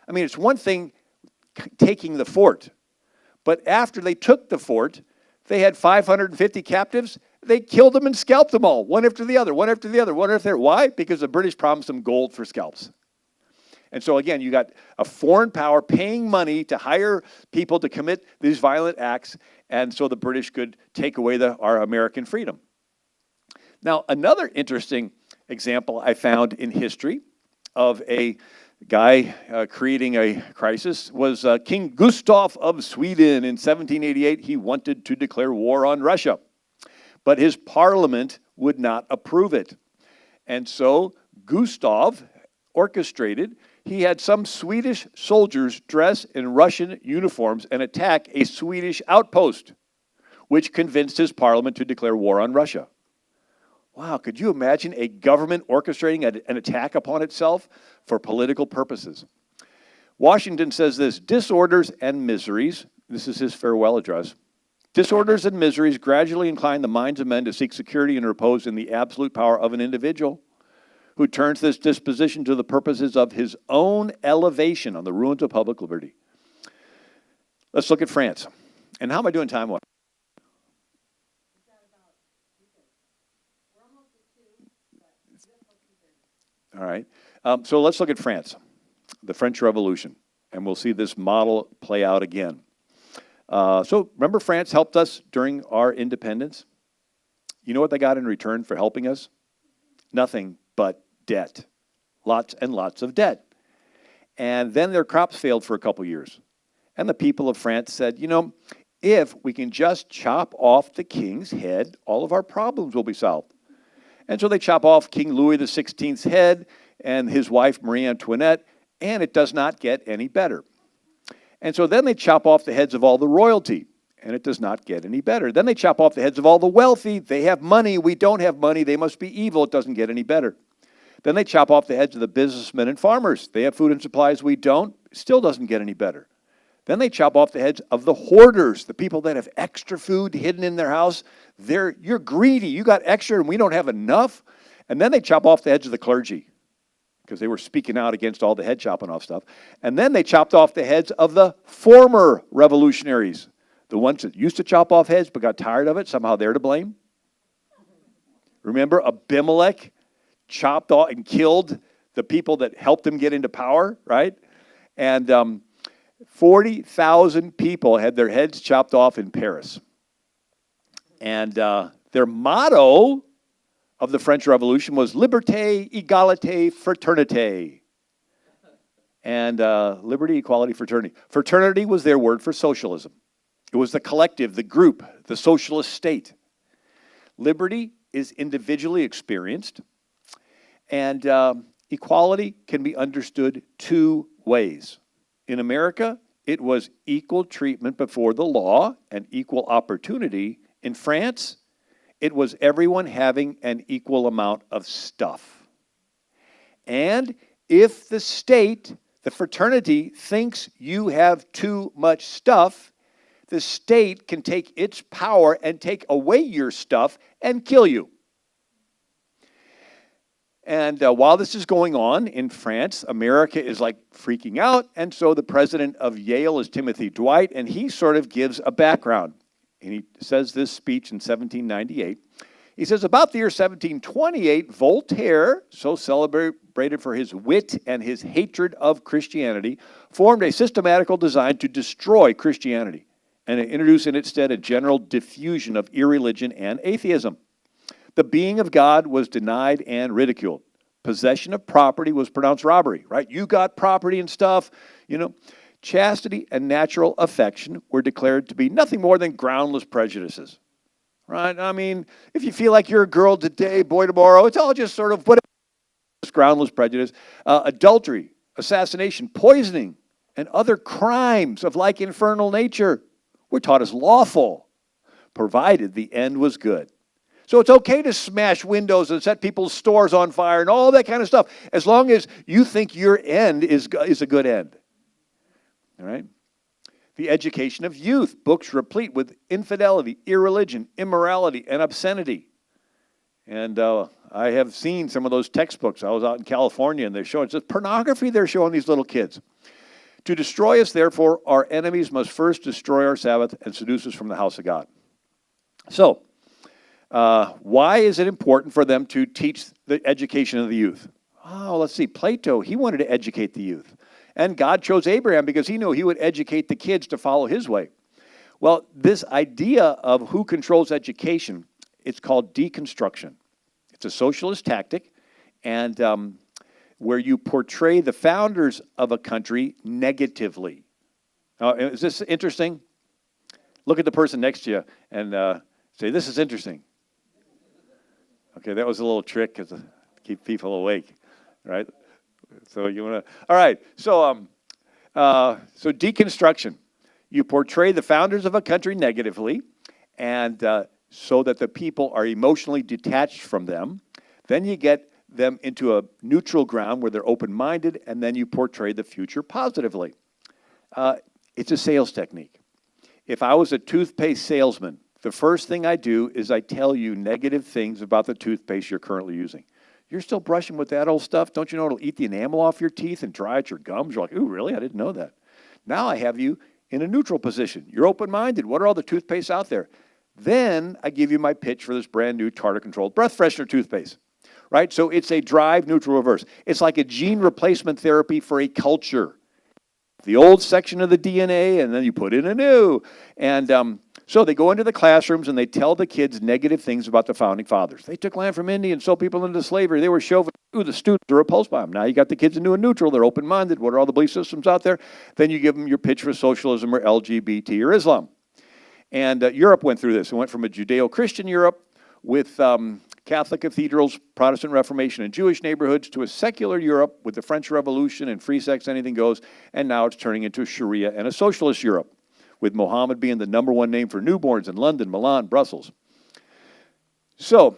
I mean, it's one thing taking the fort, but after they took the fort, they had 550 captives. They killed them and scalped them all, one after the other, one after the other, one after the other. Why? Because the British promised them gold for scalps. And so again, you got a foreign power paying money to hire people to commit these violent acts, and so the British could take away our American freedom. Now, another interesting example I found in history of a guy creating a crisis was King Gustav of Sweden. In 1788, he wanted to declare war on Russia, but his parliament would not approve it. And so Gustav orchestrated, he had some Swedish soldiers dress in Russian uniforms and attack a Swedish outpost, which convinced his parliament to declare war on Russia. Wow, could you imagine a government orchestrating an attack upon itself for political purposes? Washington says this, disorders and miseries, this is his farewell address, disorders and miseries gradually incline the minds of men to seek security and repose in the absolute power of an individual who turns this disposition to the purposes of his own elevation on the ruins of public liberty. Let's look at France. And how am I doing time-wise? All right. So let's look at France, the French Revolution, and we'll see this model play out again. So remember, France helped us during our independence? You know what they got in return for helping us? Nothing but debt. Lots and lots of debt. And then their crops failed for a couple years. And the people of France said, you know, if we can just chop off the king's head, all of our problems will be solved. And so they chop off King Louis XVI's head and his wife Marie Antoinette, and it does not get any better. And so then they chop off the heads of all the royalty, and it does not get any better. Then they chop off the heads of all the wealthy. They have money. We don't have money. They must be evil. It doesn't get any better. Then they chop off the heads of the businessmen and farmers. They have food and supplies. We don't. It still doesn't get any better. Then they chop off the heads of the hoarders, the people that have extra food hidden in their house. You're greedy. You got extra and we don't have enough. And then they chop off the heads of the clergy because they were speaking out against all the head chopping off stuff. And then they chopped off the heads of the former revolutionaries, the ones that used to chop off heads but got tired of it. Somehow they're to blame. Remember Abimelech chopped off and killed the people that helped him get into power, right? And 40,000 people had their heads chopped off in Paris. And their motto of the French Revolution was liberté, égalité, fraternité. And liberty, equality, fraternity. Fraternity was their word for socialism. It was the collective, the group, the socialist state. Liberty is individually experienced, and equality can be understood two ways. In America, it was equal treatment before the law and equal opportunity. In France, it was everyone having an equal amount of stuff. And if the state, the fraternity, thinks you have too much stuff, the state can take its power and take away your stuff and kill you. And while this is going on in France, America is like freaking out. And so the president of Yale is Timothy Dwight, and he sort of gives a background. And he says this speech in 1798. He says, about the year 1728, Voltaire, so celebrated for his wit and his hatred of Christianity, formed a systematical design to destroy Christianity and introduce in its stead a general diffusion of irreligion and atheism. The being of God was denied and ridiculed. Possession of property was pronounced robbery, right? You got property and stuff, you know. Chastity and natural affection were declared to be nothing more than groundless prejudices, right? I mean, if you feel like you're a girl today, boy tomorrow, it's all just sort of what groundless prejudice. Adultery, assassination, poisoning, and other crimes of like infernal nature were taught as lawful, provided the end was good. So it's okay to smash windows and set people's stores on fire and all that kind of stuff, as long as you think your end is a good end. All right? The education of youth, books replete with infidelity, irreligion, immorality, and obscenity. And I have seen some of those textbooks. I was out in California, and they're showing just pornography they're showing these little kids. To destroy us, therefore, our enemies must first destroy our Sabbath and seduce us from the house of God. So, why is it important for them to teach the education of the youth? Oh, let's see. Plato, he wanted to educate the youth. And God chose Abraham because he knew he would educate the kids to follow his way. Well, this idea of who controls education, it's called deconstruction. It's a socialist tactic, and where you portray the founders of a country negatively. Is this interesting? Look at the person next to you and say, this is interesting. Okay, that was a little trick to keep people awake, right? So you want to, all right, so deconstruction. You portray the founders of a country negatively, and so that the people are emotionally detached from them. Then you get them into a neutral ground where they're open-minded, and then you portray the future positively. It's a sales technique. If I was a toothpaste salesman, the first thing I do is I tell you negative things about the toothpaste you're currently using. You're still brushing with that old stuff? Don't you know it'll eat the enamel off your teeth and dry out your gums? You're like, ooh, really? I didn't know that. Now I have you in a neutral position. You're open-minded. What are all the toothpastes out there? Then I give you my pitch for this brand new tartar-controlled breath freshener toothpaste, right? So it's a drive, neutral, reverse. It's like a gene replacement therapy for a culture. The old section of the DNA, and then you put in a new. And so they go into the classrooms and they tell the kids negative things about the founding fathers. They took land from India and sold people into slavery. They were chauvinist. Ooh, the students are repulsed by them. Now you got the kids into a neutral. They're open-minded. What are all the belief systems out there? Then you give them your pitch for socialism or LGBT or Islam. And Europe went through this. It went from a Judeo-Christian Europe with Catholic cathedrals, Protestant Reformation, and Jewish neighborhoods to a secular Europe with the French Revolution and free sex, anything goes. And now it's turning into Sharia and a socialist Europe, with Mohammed being the #1 name for newborns in London, Milan, Brussels. So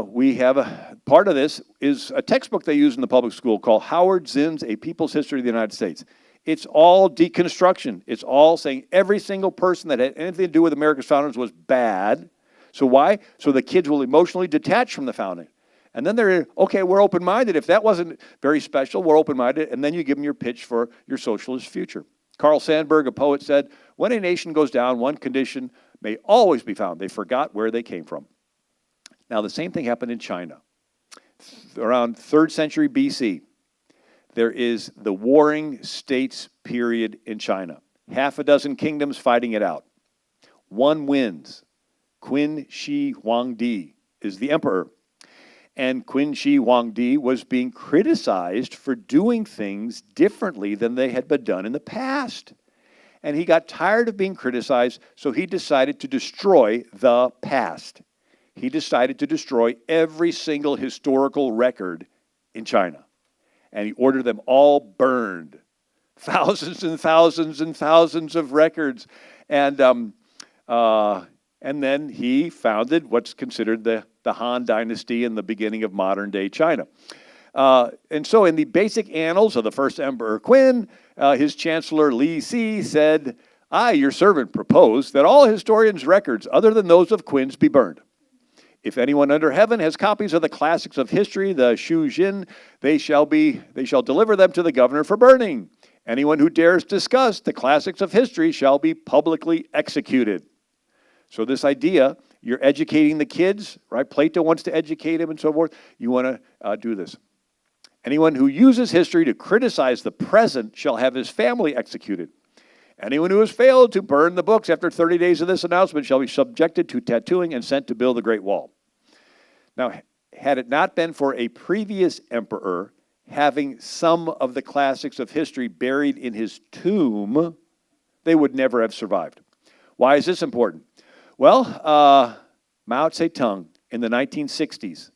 we have a part of this is a textbook they use in the public school called Howard Zinn's A People's History of the United States. It's all deconstruction. It's all saying every single person that had anything to do with America's founders was bad. So why? So the kids will emotionally detach from the founding. And then they're, okay, we're open-minded. If that wasn't very special, we're open-minded. And then you give them your pitch for your socialist future. Carl Sandburg, a poet, said, when a nation goes down, one condition may always be found. They forgot where they came from. Now, the same thing happened in China. Around 3rd century BC, there is the warring states period in China. Half a dozen kingdoms fighting it out. One wins. Qin Shi Huangdi is the emperor. And Qin Shi Huangdi was being criticized for doing things differently than they had been done in the past. And he got tired of being criticized, so he decided to destroy the past. He decided to destroy every single historical record in China. And he ordered them all burned. Thousands and thousands and thousands of records. And then he founded what's considered the Han Dynasty in the beginning of modern-day China. And so in the basic annals of the first Emperor Qin, his chancellor Li Si said, "I, your servant, propose that all historians' records other than those of Qin's be burned. If anyone under heaven has copies of the classics of history, the Shu Jin, they shall deliver them to the governor for burning. Anyone who dares discuss the classics of history shall be publicly executed." So this idea, you're educating the kids, right? Plato wants to educate them and so forth. You want to do this. Anyone who uses history to criticize the present shall have his family executed. Anyone who has failed to burn the books after 30 days of this announcement shall be subjected to tattooing and sent to build the Great Wall. Now, had it not been for a previous emperor having some of the classics of history buried in his tomb, they would never have survived. Why is this important? Well, Mao Zedong in the 1960s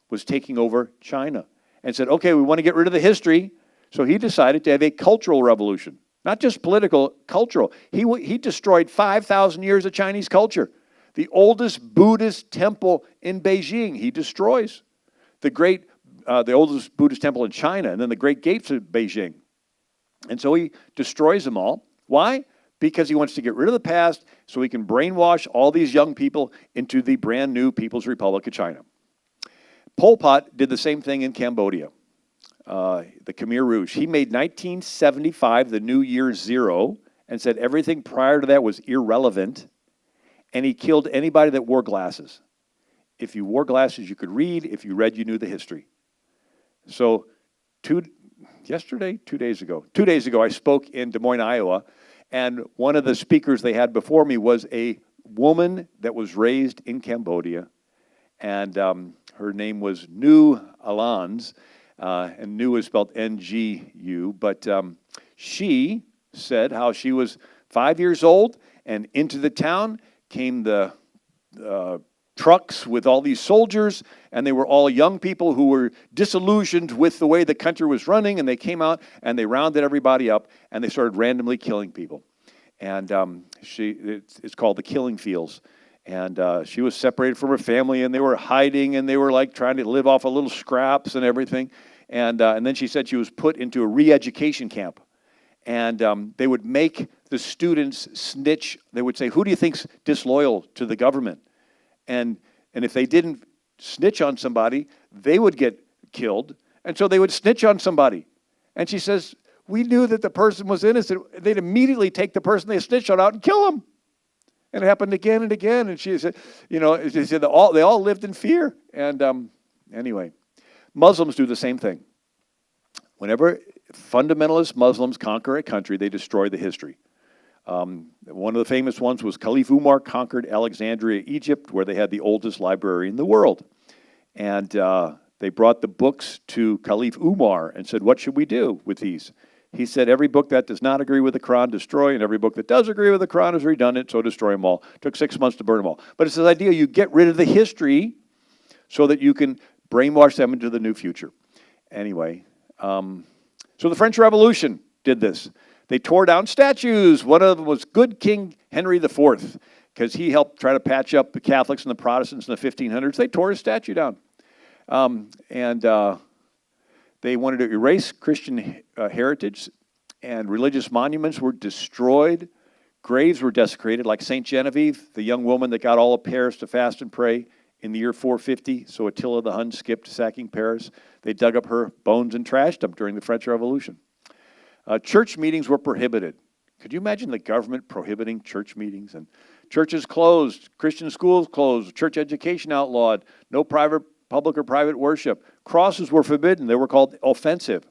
was taking over China and said, okay, we want to get rid of the history. So he decided to have a cultural revolution, not just political, cultural. He destroyed 5,000 years of Chinese culture. The oldest Buddhist temple in Beijing, he destroys. The oldest Buddhist temple in China, and then the Great Gates of Beijing. And so he destroys them all. Why? Because he wants to get rid of the past so he can brainwash all these young people into the brand new People's Republic of China. Pol Pot did the same thing in Cambodia, the Khmer Rouge. He made 1975 the new year zero and said everything prior to that was irrelevant, and he killed anybody that wore glasses. If you wore glasses, you could read. If you read, you knew the history. So 2 days ago, I spoke in Des Moines, Iowa, and one of the speakers they had before me was a woman that was raised in Cambodia, and her name was Ngu Alans, and Ngu is spelled N-G-U, but she said how she was 5 years old, and into the town came the trucks with all these soldiers, and they were all young people who were disillusioned with the way the country was running, and they came out and they rounded everybody up and they started randomly killing people. And it's called the Killing Fields. And she was separated from her family, and they were hiding, and they were like trying to live off of little scraps and everything. And then she said she was put into a re-education camp. And they would make the students snitch. They would say, who do you think's disloyal to the government? And if they didn't snitch on somebody, they would get killed. And so they would snitch on somebody. And she says, we knew that the person was innocent. They'd immediately take the person they snitched on out and kill them. And it happened again and again. And she said, she said they all lived in fear. And anyway, Muslims do the same thing. Whenever fundamentalist Muslims conquer a country, they destroy the history. One of the famous ones was Caliph Umar conquered Alexandria, Egypt, where they had the oldest library in the world. And they brought the books to Caliph Umar and said, what should we do with these? He said, every book that does not agree with the Quran, destroy, and every book that does agree with the Quran is redundant, so destroy them all. It took 6 months to burn them all. But it's this idea you get rid of the history so that you can brainwash them into the new future. Anyway, so the French Revolution did this. They tore down statues. One of them was good King Henry IV, because he helped try to patch up the Catholics and the Protestants in the 1500s. They tore his statue down. They wanted to erase Christian heritage, and religious monuments were destroyed. Graves were desecrated, like St. Genevieve, the young woman that got all of Paris to fast and pray in the year 450, so Attila the Hun skipped sacking Paris. They dug up her bones and trashed them during the French Revolution. Church meetings were prohibited. Could you imagine the government prohibiting church meetings? And churches closed, Christian schools closed, church education outlawed, no public or private worship. Crosses were forbidden. They were called offensive.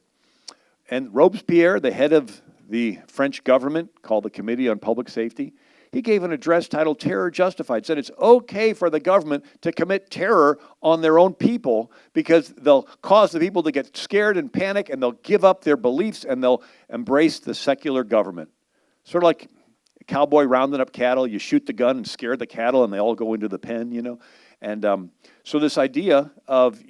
And Robespierre, the head of the French government, called the Committee on Public Safety, He gave an address titled Terror Justified, said it's okay for the government to commit terror on their own people because they'll cause the people to get scared and panic, and they'll give up their beliefs and they'll embrace the secular government. Sort of like a cowboy rounding up cattle. You shoot the gun and scare the cattle and they all go into the pen, you know. And so this idea of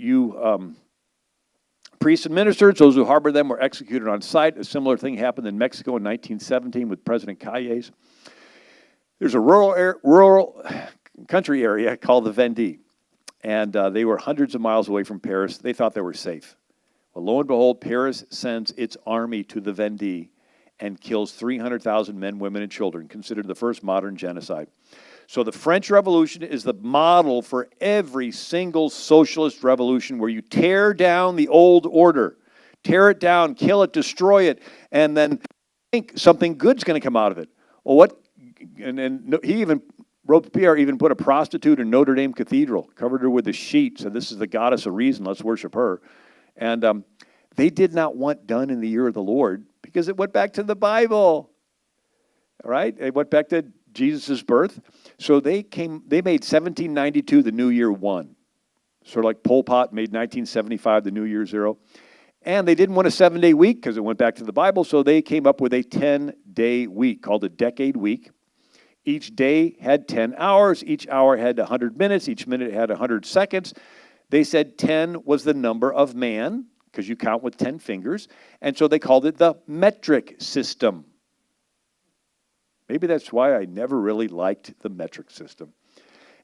priests and ministers, those who harbored them, were executed on sight. A similar thing happened in Mexico in 1917 with President Calles. There's a rural country area called the Vendée, and they were hundreds of miles away from Paris. They thought they were safe. Well, lo and behold, Paris sends its army to the Vendée and kills 300,000 men, women, and children, considered the first modern genocide. So the French Revolution is the model for every single socialist revolution, where you tear down the old order, tear it down, kill it, destroy it, and then think something good's going to come out of it. Well, what? And Robespierre even put a prostitute in Notre Dame Cathedral, covered her with a sheet, said, "This is the goddess of reason, let's worship her." And they did not want done in the year of the Lord because it went back to the Bible, all right? It went back to Jesus' birth. So they made 1792 the New Year 1. Sort of like Pol Pot made 1975 the New Year 0. And they didn't want a 7-day week because it went back to the Bible, so they came up with a 10-day week called a decade week. Each day had 10 hours. Each hour had 100 minutes. Each minute had 100 seconds. They said 10 was the number of man because you count with 10 fingers. And so they called it the metric system. Maybe that's why I never really liked the metric system.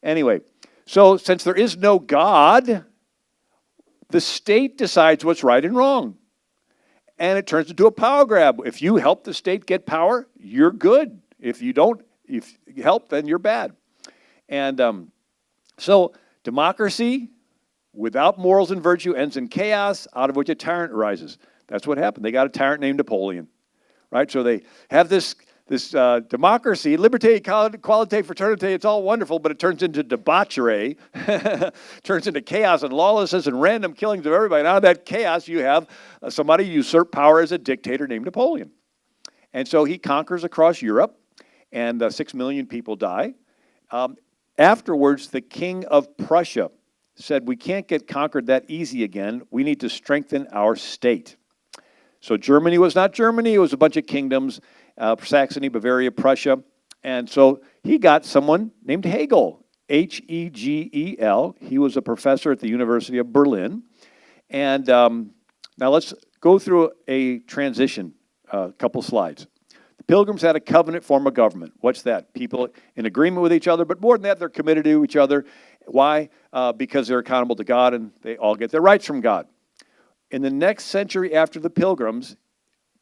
Anyway, so since there is no God, the state decides what's right and wrong. And it turns into a power grab. If you help the state get power, you're good. If you don't help, then you're bad. And so democracy without morals and virtue ends in chaos, out of which a tyrant arises. That's what happened. They got a tyrant named Napoleon, right? So they have this democracy, liberté, equality, fraternity, it's all wonderful, but it turns into debauchery, turns into chaos and lawlessness and random killings of everybody. And out of that chaos, you have somebody usurp power as a dictator named Napoleon. And so he conquers across Europe, and 6 million people die. Afterwards, the king of Prussia said, we can't get conquered that easy again. We need to strengthen our state. So Germany was not Germany. It was a bunch of kingdoms, Saxony, Bavaria, Prussia. And so he got someone named Hegel, Hegel. He was a professor at the University of Berlin. And now let's go through a transition, a couple slides. The Pilgrims had a covenant form of government. What's that? People in agreement with each other, but more than that, they're committed to each other. Why? Because they're accountable to God and they all get their rights from God. In the next century after the Pilgrims,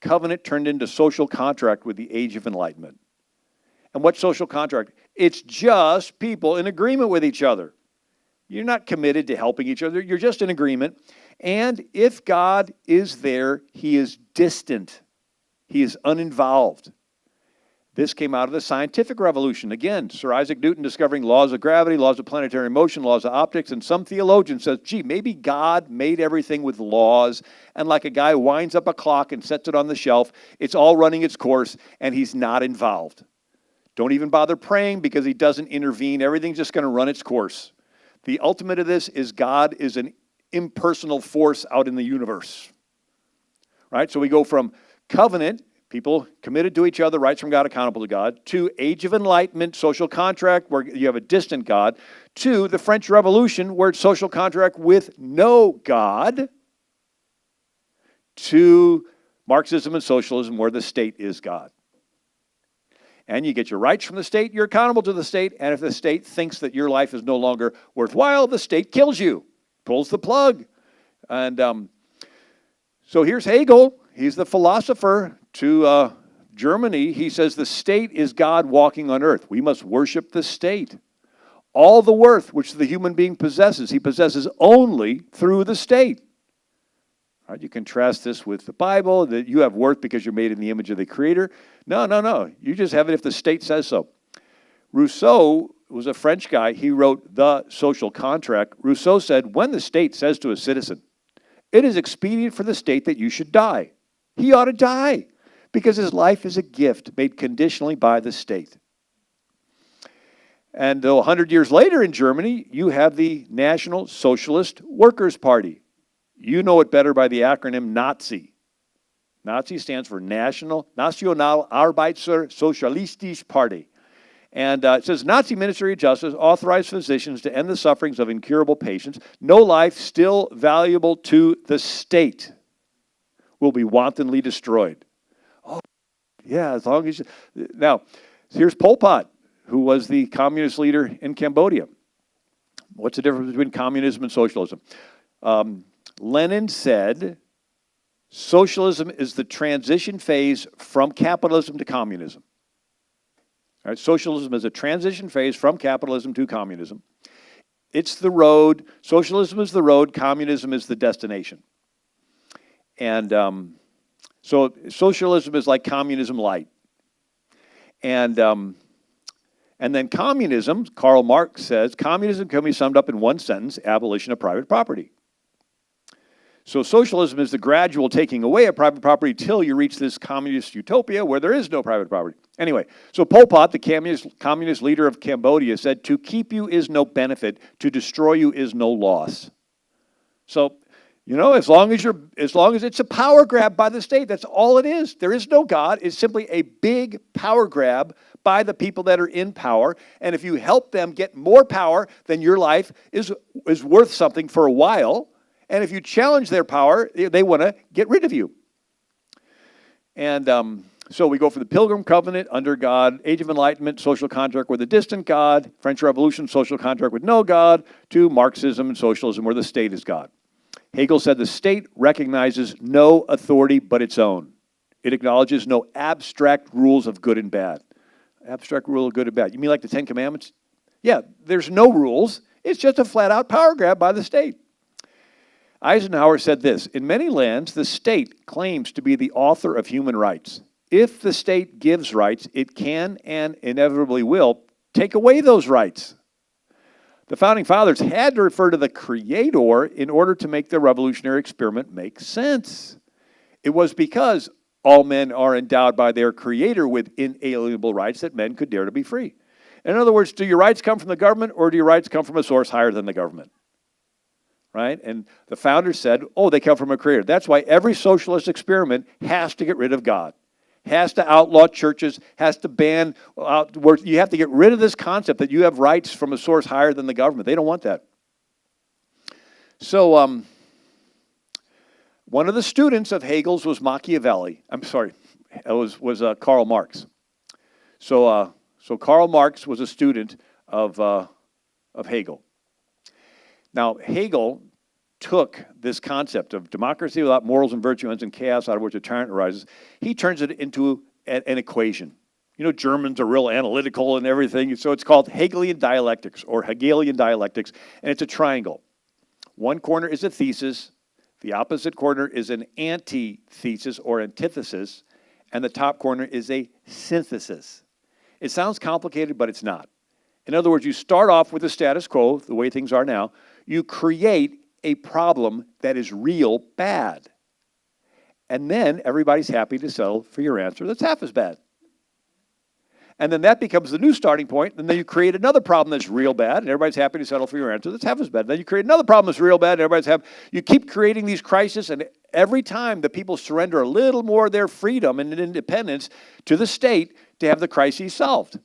covenant turned into social contract with the Age of Enlightenment. And what's social contract? It's just people in agreement with each other. You're not committed to helping each other. You're just in agreement. And if God is there, he is distant. He is uninvolved. This came out of the scientific revolution. Again, Sir Isaac Newton discovering laws of gravity, laws of planetary motion, laws of optics, and some theologian says, gee, maybe God made everything with laws, and like a guy winds up a clock and sets it on the shelf, it's all running its course, and he's not involved. Don't even bother praying because he doesn't intervene. Everything's just going to run its course. The ultimate of this is God is an impersonal force out in the universe. Right? So we go from covenant, people committed to each other, rights from God, accountable to God, to Age of Enlightenment, social contract, where you have a distant God, to the French Revolution, where it's social contract with no God, to Marxism and socialism, where the state is God. And you get your rights from the state, you're accountable to the state, and if the state thinks that your life is no longer worthwhile, the state kills you, pulls the plug. And so here's Hegel. He's the philosopher to Germany. He says the state is God walking on earth. We must worship the state. All the worth which the human being possesses, he possesses only through the state. All right, you contrast this with the Bible, that you have worth because you're made in the image of the Creator. No. You just have it if the state says so. Rousseau was a French guy. He wrote The Social Contract. Rousseau said, when the state says to a citizen, it is expedient for the state that you should die, he ought to die because his life is a gift made conditionally by the state. And 100 years later in Germany, you have the National Socialist Workers' Party. You know it better by the acronym Nazi. Nazi stands for National Arbeitersozialistische Party. And it says, Nazi Ministry of Justice authorized physicians to end the sufferings of incurable patients. No life still valuable to the state will be wantonly destroyed. Oh, yeah, as long as you... Now, here's Pol Pot, who was the communist leader in Cambodia. What's the difference between communism and socialism? Lenin said, socialism is the transition phase from capitalism to communism. All right, socialism is a transition phase from capitalism to communism. It's the road. Socialism is the road. Communism is the destination. And so socialism is like communism light. And then communism, Karl Marx says, communism can be summed up in one sentence: abolition of private property. So socialism is the gradual taking away of private property till you reach this communist utopia where there is no private property. Anyway, so Pol Pot, the communist leader of Cambodia, said, to keep you is no benefit, to destroy you is no loss. So, you know, as long as it's a power grab by the state, that's all it is. There is no God. It's simply a big power grab by the people that are in power. And if you help them get more power, then your life is worth something for a while. And if you challenge their power, they want to get rid of you. And so we go from the Pilgrim Covenant, under God, Age of Enlightenment, social contract with a distant God, French Revolution, social contract with no God, to Marxism and socialism, where the state is God. Hegel said the state recognizes no authority but its own. It acknowledges no abstract rules of good and bad. Abstract rule of good and bad. You mean like the Ten Commandments? Yeah, there's no rules. It's just a flat-out power grab by the state. Eisenhower said this, in many lands, the state claims to be the author of human rights. If the state gives rights, it can and inevitably will take away those rights. The Founding Fathers had to refer to the Creator in order to make the revolutionary experiment make sense. It was because all men are endowed by their Creator with inalienable rights that men could dare to be free. In other words, do your rights come from the government, or do your rights come from a source higher than the government? Right? And the founders said, oh, they come from a creator. That's why every socialist experiment has to get rid of God, has to outlaw churches, has to ban, you have to get rid of this concept that you have rights from a source higher than the government. They don't want that. So one of the students of Hegel's was Machiavelli. I'm sorry, it was Karl Marx. So Karl Marx was a student of Hegel. Now, Hegel took this concept of democracy without morals and virtue ends in chaos, out of which a tyrant arises. He turns it into an equation. You know, Germans are real analytical and everything, so it's called Hegelian Dialectics or Hegelian Dialectics, and it's a triangle. One corner is a thesis, the opposite corner is an antithesis or antithesis, and the top corner is a synthesis. It sounds complicated, but it's not. In other words, you start off with the status quo, the way things are now. You create a problem that is real bad. And then everybody's happy to settle for your answer that's half as bad. And then that becomes the new starting point, and then you create another problem that's real bad, and everybody's happy to settle for your answer that's half as bad. And then you create another problem that's real bad, and everybody's happy. You keep creating these crises, and every time the people surrender a little more of their freedom and independence to the state to have the crises solved.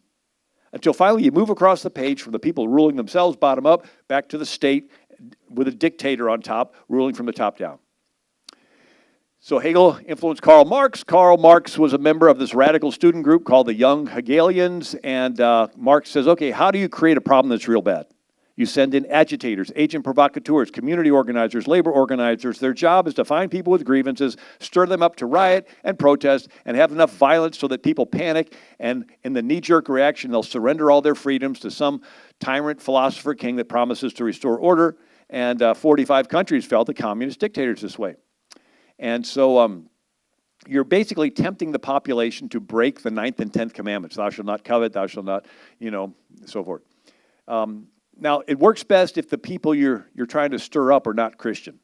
Until finally you move across the page from the people ruling themselves bottom up back to the state with a dictator on top ruling from the top down. So Hegel influenced Karl Marx. Karl Marx was a member of this radical student group called the Young Hegelians, and Marx says, okay, how do you create a problem that's real bad? You send in agitators, agent provocateurs, community organizers, labor organizers. Their job is to find people with grievances, stir them up to riot and protest, and have enough violence so that people panic, and in the knee-jerk reaction, they'll surrender all their freedoms to some tyrant philosopher king that promises to restore order, and 45 countries fell to communist dictators this way. And so you're basically tempting the population to break the 9th and 10th commandments. Thou shalt not covet, thou shalt not, so forth. Now, it works best if the people you're trying to stir up are not Christian.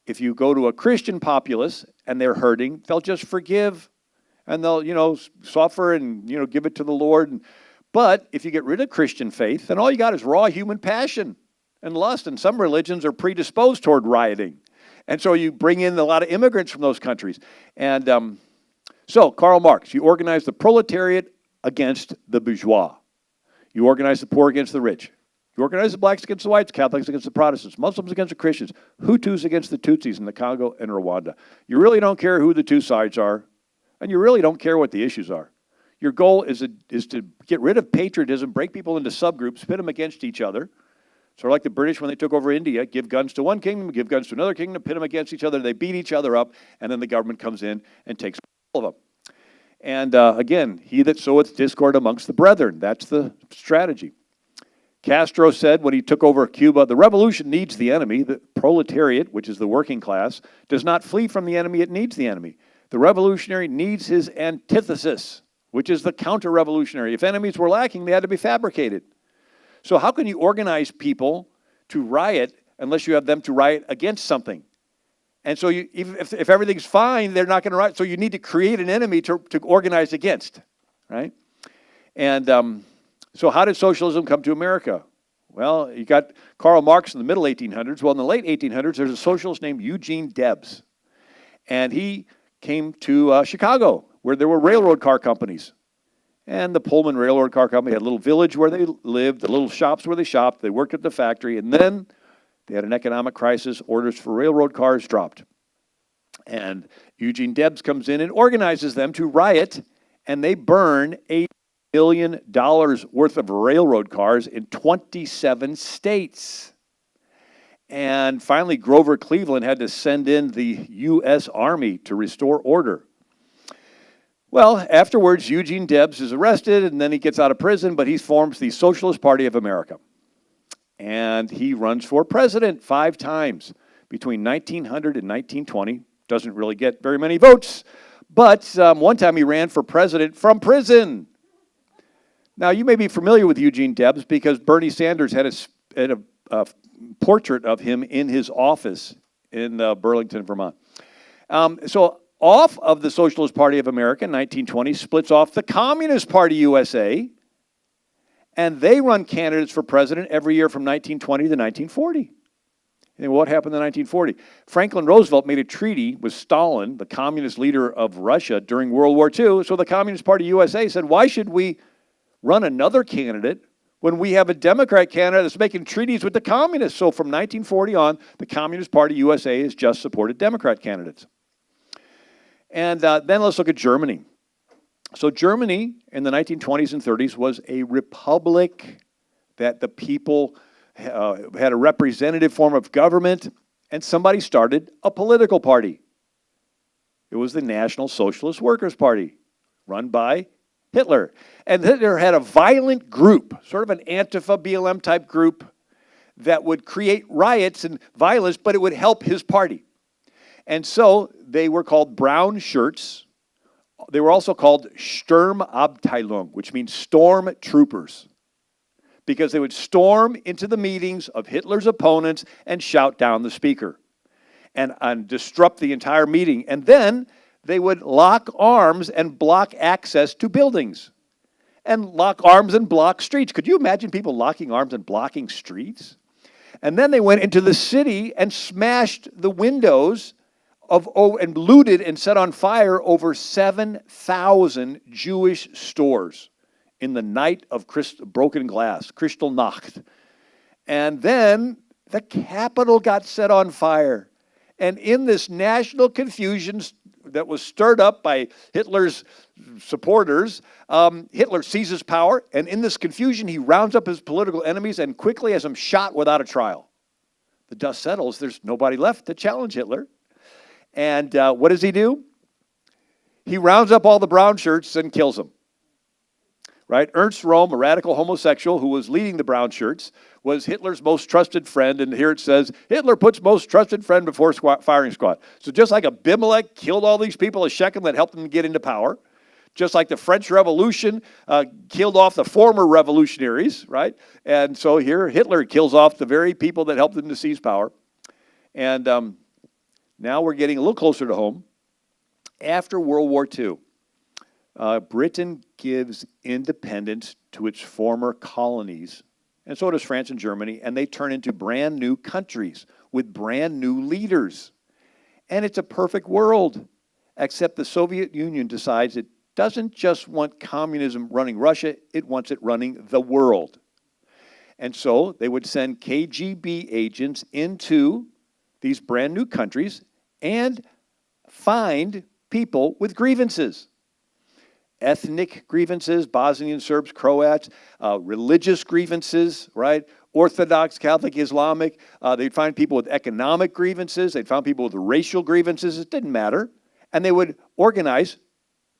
If you go to a Christian populace and they're hurting, they'll just forgive and they'll, suffer and, give it to the Lord. But if you get rid of Christian faith, then all you got is raw human passion and lust, and some religions are predisposed toward rioting. And so you bring in a lot of immigrants from those countries. And so Karl Marx, you organize the proletariat against the bourgeois. You organize the poor against the rich. You organize the blacks against the whites, Catholics against the Protestants, Muslims against the Christians, Hutus against the Tutsis in the Congo and Rwanda. You really don't care who the two sides are, and you really don't care what the issues are. Your goal is to get rid of patriotism, break people into subgroups, pit them against each other. Sort of like the British when they took over India, give guns to one kingdom, give guns to another kingdom, pit them against each other, they beat each other up, and then the government comes in and takes all of them. And again, he that soweth discord amongst the brethren, that's the strategy. Castro said when he took over Cuba, the revolution needs the enemy. The proletariat, which is the working class, does not flee from the enemy, it needs the enemy. The revolutionary needs his antithesis, which is the counter-revolutionary. If enemies were lacking, they had to be fabricated. So how can you organize people to riot unless you have them to riot against something? And so if everything's fine, they're not going to riot. So you need to create an enemy to organize against, right? And so how did socialism come to America? Well, you got Karl Marx in the middle 1800s. Well, in the late 1800s, there's a socialist named Eugene Debs. And he came to Chicago, where there were railroad car companies. And the Pullman Railroad Car Company had a little village where they lived, the little shops where they shopped, they worked at the factory, and then they had an economic crisis, orders for railroad cars dropped. And Eugene Debs comes in and organizes them to riot, and they burn $8 million worth of railroad cars in 27 states. And finally, Grover Cleveland had to send in the U.S. Army to restore order. Well, afterwards, Eugene Debs is arrested, and then he gets out of prison, but he forms the Socialist Party of America. And he runs for president 5 times between 1900 and 1920. Doesn't really get very many votes, but one time he ran for president from prison. Now, you may be familiar with Eugene Debs because Bernie Sanders had a portrait of him in his office in Burlington, Vermont. So off of the Socialist Party of America in 1920 splits off the Communist Party USA, and they run candidates for president every year from 1920 to 1940. And what happened in 1940? Franklin Roosevelt made a treaty with Stalin, the communist leader of Russia, during World War II. So the Communist Party USA said, why should we run another candidate when we have a Democrat candidate that's making treaties with the communists? So from 1940 on, the Communist Party USA has just supported Democrat candidates. And then let's look at Germany. So Germany in the 1920s and 30s was a republic that the people had a representative form of government, and somebody started a political party. It was the National Socialist Workers' Party, run by Hitler. And Hitler had a violent group, sort of an Antifa, BLM type group, that would create riots and violence, but it would help his party. And so they were called brown shirts. They were also called Sturmabteilung, which means storm troopers, because they would storm into the meetings of Hitler's opponents and shout down the speaker and disrupt the entire meeting. And then they would lock arms and block access to buildings and lock arms and block streets. Could you imagine people locking arms and blocking streets? And then they went into the city and smashed the windows and looted and set on fire over 7,000 Jewish stores in the night of broken glass, Kristallnacht. And then the Capitol got set on fire. And in this national confusion that was stirred up by Hitler's supporters, Hitler seizes power, and in this confusion, he rounds up his political enemies and quickly has them shot without a trial. The dust settles, there's nobody left to challenge Hitler. And what does he do? He rounds up all the brown shirts and kills them. Right? Ernst Röhm, a radical homosexual who was leading the brown shirts, was Hitler's most trusted friend. And here it says, Hitler puts most trusted friend before firing squad. So just like Abimelech killed all these people of Shechem that helped him get into power, just like the French Revolution killed off the former revolutionaries, right? And so here Hitler kills off the very people that helped him to seize power. And now we're getting a little closer to home. After World War II, Britain gives independence to its former colonies, and so does France and Germany, and they turn into brand new countries with brand new leaders. And it's a perfect world, except the Soviet Union decides it doesn't just want communism running Russia, it wants it running the world. And so they would send KGB agents into these brand new countries and find people with grievances. Ethnic grievances, Bosnian Serbs, Croats, religious grievances, right? Orthodox, Catholic, Islamic. They'd find people with economic grievances. They'd find people with racial grievances. It didn't matter. And they would organize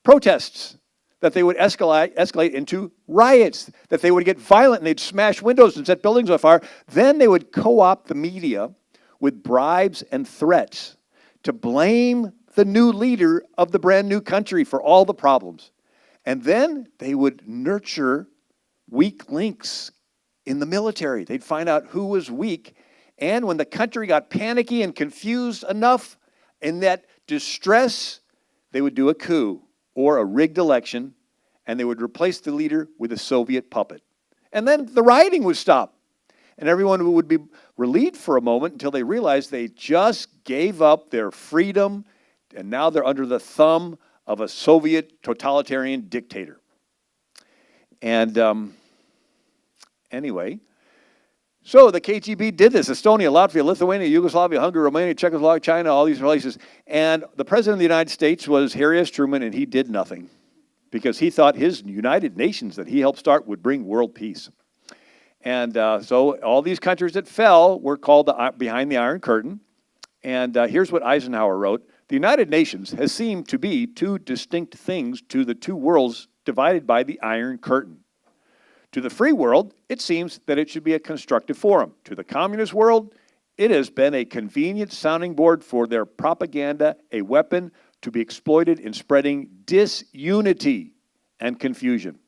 protests that they would escalate into riots, that they would get violent and they'd smash windows and set buildings on fire. Then they would co-opt the media with bribes and threats to blame the new leader of the brand new country for all the problems. And then they would nurture weak links in the military. They'd find out who was weak. And when the country got panicky and confused enough in that distress, they would do a coup or a rigged election, and they would replace the leader with a Soviet puppet. And then the rioting would stop. And everyone would be relieved for a moment until they realized they just gave up their freedom, and now they're under the thumb of a Soviet totalitarian dictator. And anyway, so the KGB did this. Estonia, Latvia, Lithuania, Yugoslavia, Hungary, Romania, Czechoslovakia, China, all these places. And the president of the United States was Harry S. Truman, and he did nothing because he thought his United Nations that he helped start would bring world peace. And so all these countries that fell were called behind the Iron Curtain. And here's what Eisenhower wrote. The United Nations has seemed to be two distinct things to the two worlds divided by the Iron Curtain. To the free world, it seems that it should be a constructive forum. To the communist world, it has been a convenient sounding board for their propaganda, a weapon to be exploited in spreading disunity and confusion.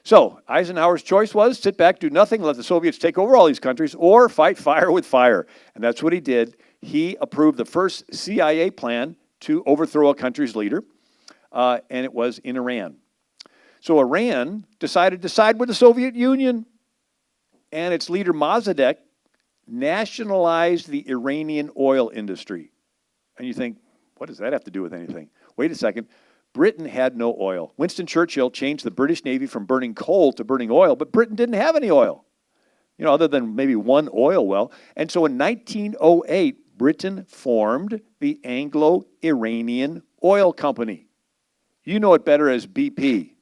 So Eisenhower's choice was sit back, do nothing, let the Soviets take over all these countries, or fight fire with fire. And that's what he did. He approved the first CIA plan to overthrow a country's leader, and it was in Iran. So Iran decided to side with the Soviet Union, and its leader Mossadegh nationalized the Iranian oil industry. And you think, what does that have to do with anything? Wait a second. Britain had no oil. Winston Churchill changed the British Navy from burning coal to burning oil, but Britain didn't have any oil, other than maybe one oil well. And so in 1908, Britain formed the Anglo-Iranian Oil Company. You know it better as BP.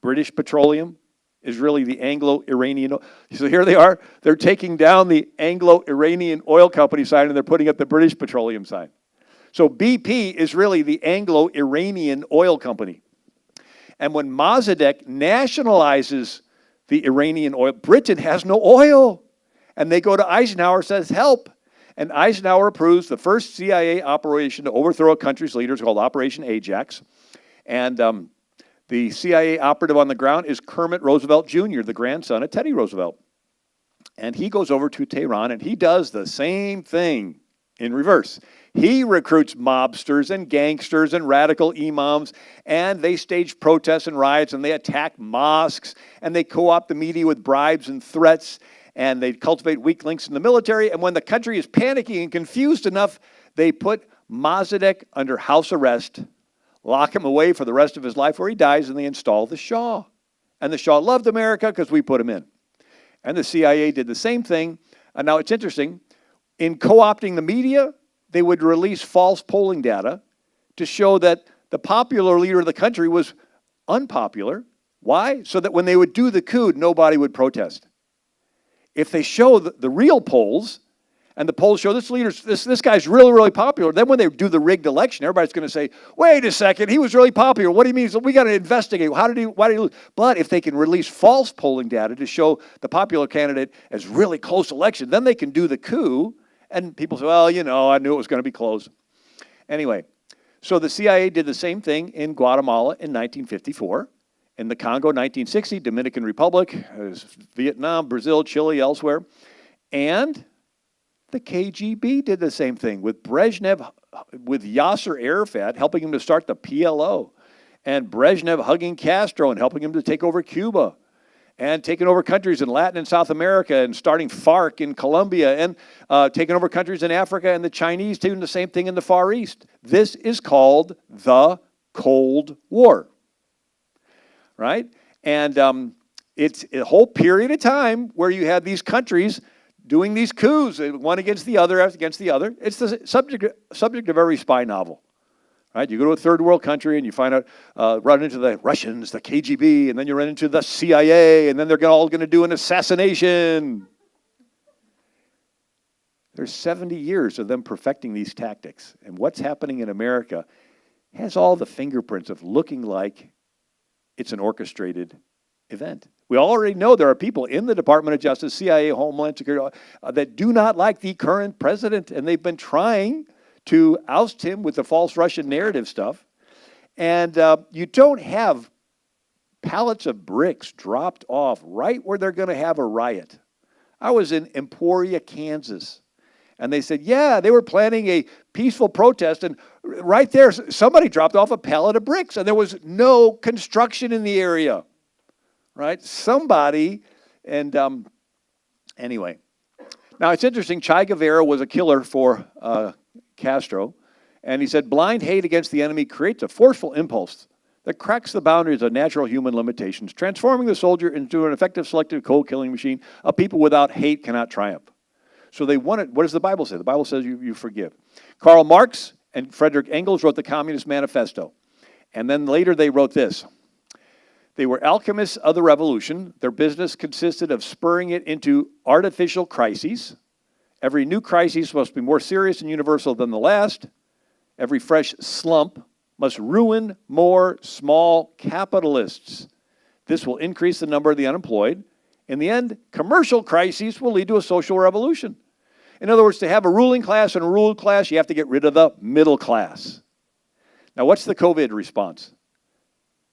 British Petroleum is really the Anglo-Iranian. So here they are. They're taking down the Anglo-Iranian Oil Company sign and they're putting up the British Petroleum sign. So BP is really the Anglo-Iranian Oil Company. And when Mossadegh nationalizes the Iranian oil, Britain has no oil. And they go to Eisenhower, says, help. And Eisenhower approves the first CIA operation to overthrow a country's leaders called Operation Ajax. And the CIA operative on the ground is Kermit Roosevelt Jr., the grandson of Teddy Roosevelt. And he goes over to Tehran and he does the same thing in reverse. He recruits mobsters and gangsters and radical imams, and they stage protests and riots, and they attack mosques, and they co-opt the media with bribes and threats, and they cultivate weak links in the military. And when the country is panicking and confused enough, they put Mossadegh under house arrest, lock him away for the rest of his life where he dies, and they install the Shah. And the Shah loved America because we put him in. And the CIA did the same thing. And now it's interesting. In co-opting the media, they would release false polling data to show that the popular leader of the country was unpopular. Why? So that when they would do the coup, nobody would protest. If they show the real polls, and the polls show this guy's really, really popular, then when they do the rigged election, everybody's going to say, wait a second, he was really popular. What do you mean? So we got to investigate. Why did he lose? But if they can release false polling data to show the popular candidate as really close election, then they can do the coup. And people say, well, I knew it was going to be close. Anyway, so the CIA did the same thing in Guatemala in 1954, in the Congo 1960, Dominican Republic, Vietnam, Brazil, Chile, elsewhere. And the KGB did the same thing with Brezhnev, with Yasser Arafat, helping him to start the PLO. and Brezhnev hugging Castro and helping him to take over Cuba, and taking over countries in Latin and South America, and starting FARC in Colombia, and taking over countries in Africa, and the Chinese doing the same thing in the Far East. This is called the Cold War, right? And it's a whole period of time where you had these countries doing these coups, one against the other, against the other. It's the subject of every spy novel. Right? You go to a third world country and you find out, run into the Russians, the KGB, and then you run into the CIA, and then they're all going to do an assassination. There's 70 years of them perfecting these tactics. And what's happening in America has all the fingerprints of looking like it's an orchestrated event. We already know there are people in the Department of Justice, CIA, Homeland Security, that do not like the current president, and they've been trying to oust him with the false Russian narrative stuff. And you don't have pallets of bricks dropped off right where they're going to have a riot. I was in Emporia, Kansas, and they said, yeah, they were planning a peaceful protest, and right there, somebody dropped off a pallet of bricks, and there was no construction in the area, right? Somebody, and anyway. Now, it's interesting, Che Guevara was a killer for Castro, and he said, blind hate against the enemy creates a forceful impulse that cracks the boundaries of natural human limitations, transforming the soldier into an effective selective cold-killing machine. A people without hate cannot triumph. So they wanted, what does the Bible say? The Bible says you forgive. Karl Marx and Friedrich Engels wrote the Communist Manifesto, and then later they wrote this. They were alchemists of the revolution. Their business consisted of spurring it into artificial crises. Every new crisis must be more serious and universal than the last. Every fresh slump must ruin more small capitalists. This will increase the number of the unemployed. In the end, commercial crises will lead to a social revolution. In other words, to have a ruling class and a ruled class, you have to get rid of the middle class. Now, what's the COVID response?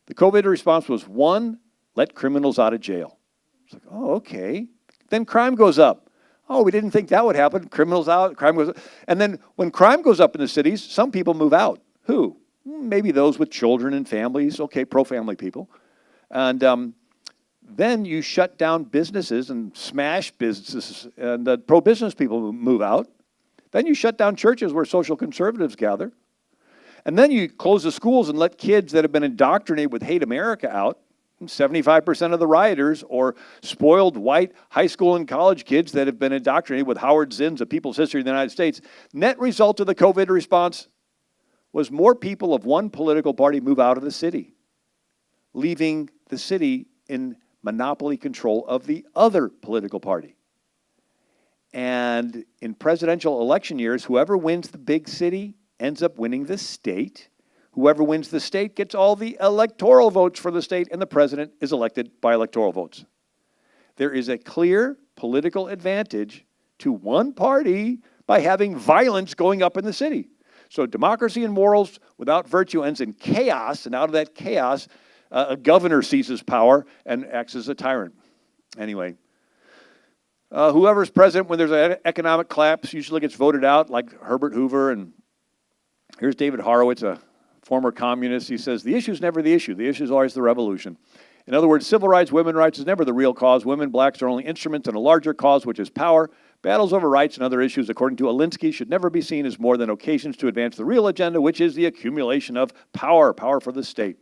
The COVID response was, one, let criminals out of jail. It's like, oh, okay. Then crime goes up. Oh, we didn't think that would happen. Criminals out, crime goes up. And then when crime goes up in the cities, some people move out. Who? Maybe those with children and families. Okay, pro-family people. And then you shut down businesses and smash businesses, and the pro-business people move out. Then you shut down churches where social conservatives gather. And then you close the schools and let kids that have been indoctrinated with hate America out. 75% of the rioters or spoiled white high school and college kids that have been indoctrinated with Howard Zinn's A People's History of the United States. Net result of the COVID response was more people of one political party move out of the city, leaving the city in monopoly control of the other political party. And in presidential election years, whoever wins the big city ends up winning the state. Whoever wins the state gets all the electoral votes for the state, and the president is elected by electoral votes. There is a clear political advantage to one party by having violence going up in the city. So democracy and morals without virtue ends in chaos, and out of that chaos, a governor seizes power and acts as a tyrant. Anyway, whoever's president when there's an economic collapse usually gets voted out, like Herbert Hoover. And here's David Horowitz, a former communist. He says, the issue is never the issue. The issue is always the revolution. In other words, civil rights, women's rights is never the real cause. Women, blacks are only instruments in a larger cause, which is power. Battles over rights and other issues, according to Alinsky, should never be seen as more than occasions to advance the real agenda, which is the accumulation of power, power for the state.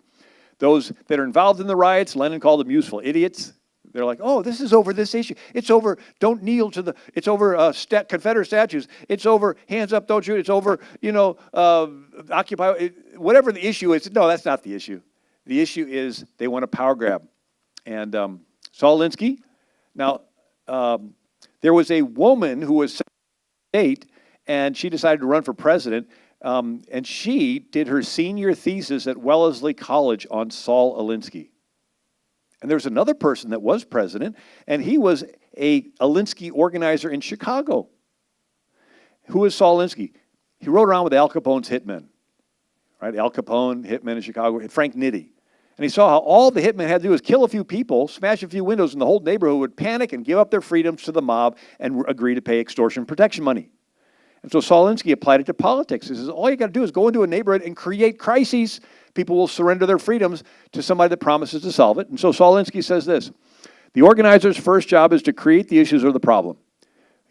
Those that are involved in the riots, Lenin called them useful idiots. They're like, oh, this is over this issue. It's over, don't kneel to the, it's over Confederate statues. It's over, hands up, don't shoot. It's over, Occupy, whatever the issue is. No, that's not the issue. The issue is they want a power grab. And Saul Alinsky, now, there was a woman who was 8, and she decided to run for president, and she did her senior thesis at Wellesley College on Saul Alinsky. And there was another person that was president, and he was a Alinsky organizer in Chicago. Who was Saul Alinsky? He rode around with Al Capone's hitmen, right? Al Capone, hitmen in Chicago, Frank Nitti. And he saw how all the hitmen had to do was kill a few people, smash a few windows, and the whole neighborhood would panic and give up their freedoms to the mob and agree to pay extortion protection money. And so Saul Alinsky applied it to politics. He says, all you got to do is go into a neighborhood and create crises, people will surrender their freedoms to somebody that promises to solve it. And so Saul Alinsky says this: the organizer's first job is to create the issues or the problem.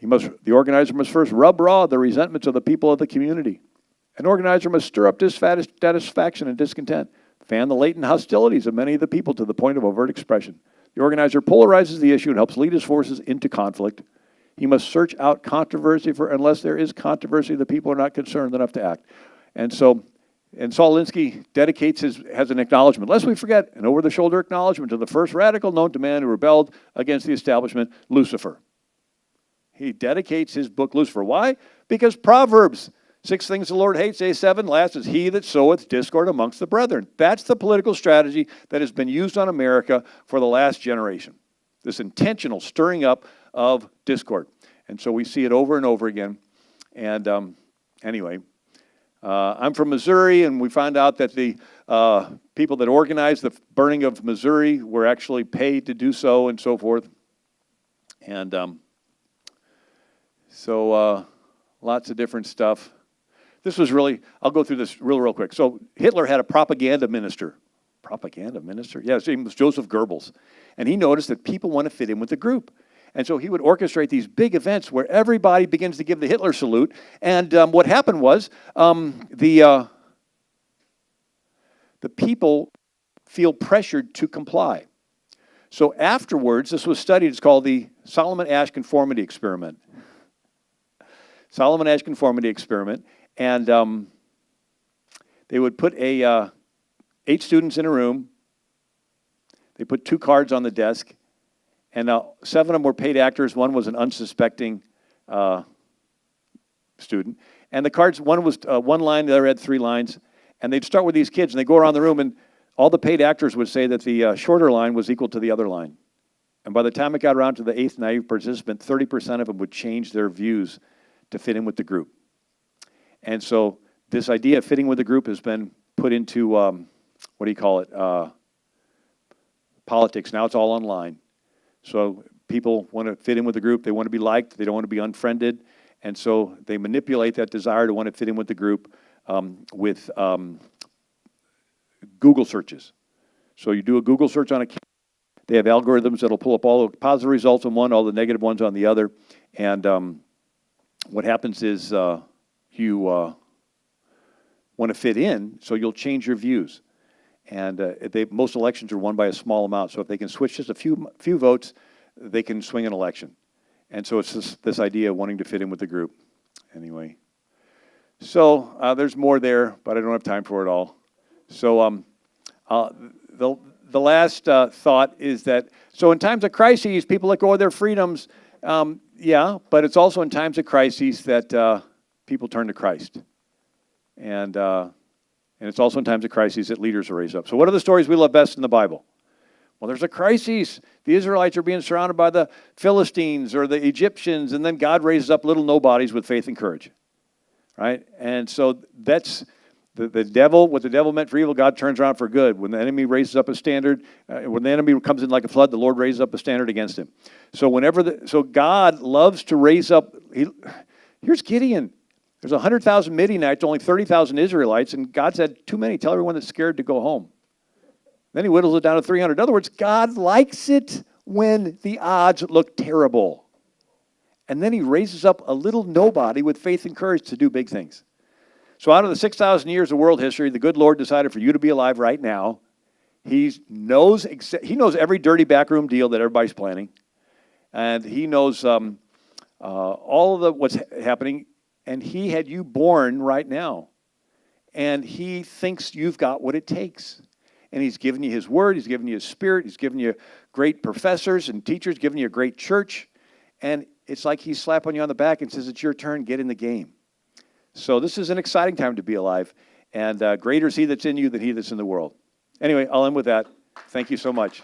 The organizer must first rub raw the resentments of the people of the community. An organizer must stir up dissatisfaction and discontent, fan the latent hostilities of many of the people to the point of overt expression. The organizer polarizes the issue and helps lead his forces into conflict. He must search out controversy, for unless there is controversy, the people are not concerned enough to act. And Saul Alinsky has an acknowledgement, lest we forget, an over-the-shoulder acknowledgement to the first radical known to man who rebelled against the establishment, Lucifer. He dedicates his book, Lucifer. Why? Because Proverbs, 6 things the Lord hates, A7, last is he that soweth discord amongst the brethren. That's the political strategy that has been used on America for the last generation. This intentional stirring up of discord. And so we see it over and over again. And anyway, I'm from Missouri, and we found out that the people that organized the burning of Missouri were actually paid to do so and so forth. And so lots of different stuff. This was really, I'll go through this real quick. So Hitler had a propaganda minister. Propaganda minister? Yeah, his name was Joseph Goebbels. And he noticed that people want to fit in with the group. And so he would orchestrate these big events where everybody begins to give the Hitler salute. And what happened was the people feel pressured to comply. So afterwards, this was studied. It's called the Solomon Asch Conformity Experiment. Solomon Asch Conformity Experiment. And they would put 8 students in a room. They put 2 cards on the desk. And 7 of them were paid actors. 1 was an unsuspecting student. And the cards, one was 1 line, the other had 3 lines. And they'd start with these kids, and they'd go around the room, and all the paid actors would say that the shorter line was equal to the other line. And by the time it got around to the 8th naive participant, 30% of them would change their views to fit in with the group. And so this idea of fitting with the group has been put into, politics. Now it's all online. So people want to fit in with the group. They want to be liked. They don't want to be unfriended. And so they manipulate that desire to want to fit in with the group with Google searches. So you do a Google search on a kid. They have algorithms that'll pull up all the positive results on one, all the negative ones on the other. And what happens is you want to fit in, so you'll change your views. And most elections are won by a small amount. So if they can switch just a few votes, they can swing an election. And so it's this idea of wanting to fit in with the group. Anyway, so there's more there, but I don't have time for it all. So the last thought is that, so in times of crises, people let go of their freedoms. Yeah, but it's also in times of crises that people turn to Christ. And it's also in times of crises that leaders are raised up. So what are the stories we love best in the Bible? Well, there's a crisis. The Israelites are being surrounded by the Philistines or the Egyptians, and then God raises up little nobodies with faith and courage, right? And so that's the devil. What the devil meant for evil, God turns around for good. When the enemy raises up a standard, when the enemy comes in like a flood, the Lord raises up a standard against him. So so God loves to raise up. Here's Gideon. There's 100,000 Midianites, only 30,000 Israelites, and God said, too many. Tell everyone that's scared to go home. Then he whittles it down to 300. In other words, God likes it when the odds look terrible. And then he raises up a little nobody with faith and courage to do big things. So out of the 6,000 years of world history, the good Lord decided for you to be alive right now. He knows every dirty backroom deal that everybody's planning. And he knows all of what's happening. And he had you born right now. And he thinks you've got what it takes. And he's given you his word. He's given you his spirit. He's given you great professors and teachers, given you a great church. And it's like he's slapping you on the back and says, it's your turn, get in the game. So this is an exciting time to be alive. And greater is he that's in you than he that's in the world. Anyway, I'll end with that. Thank you so much.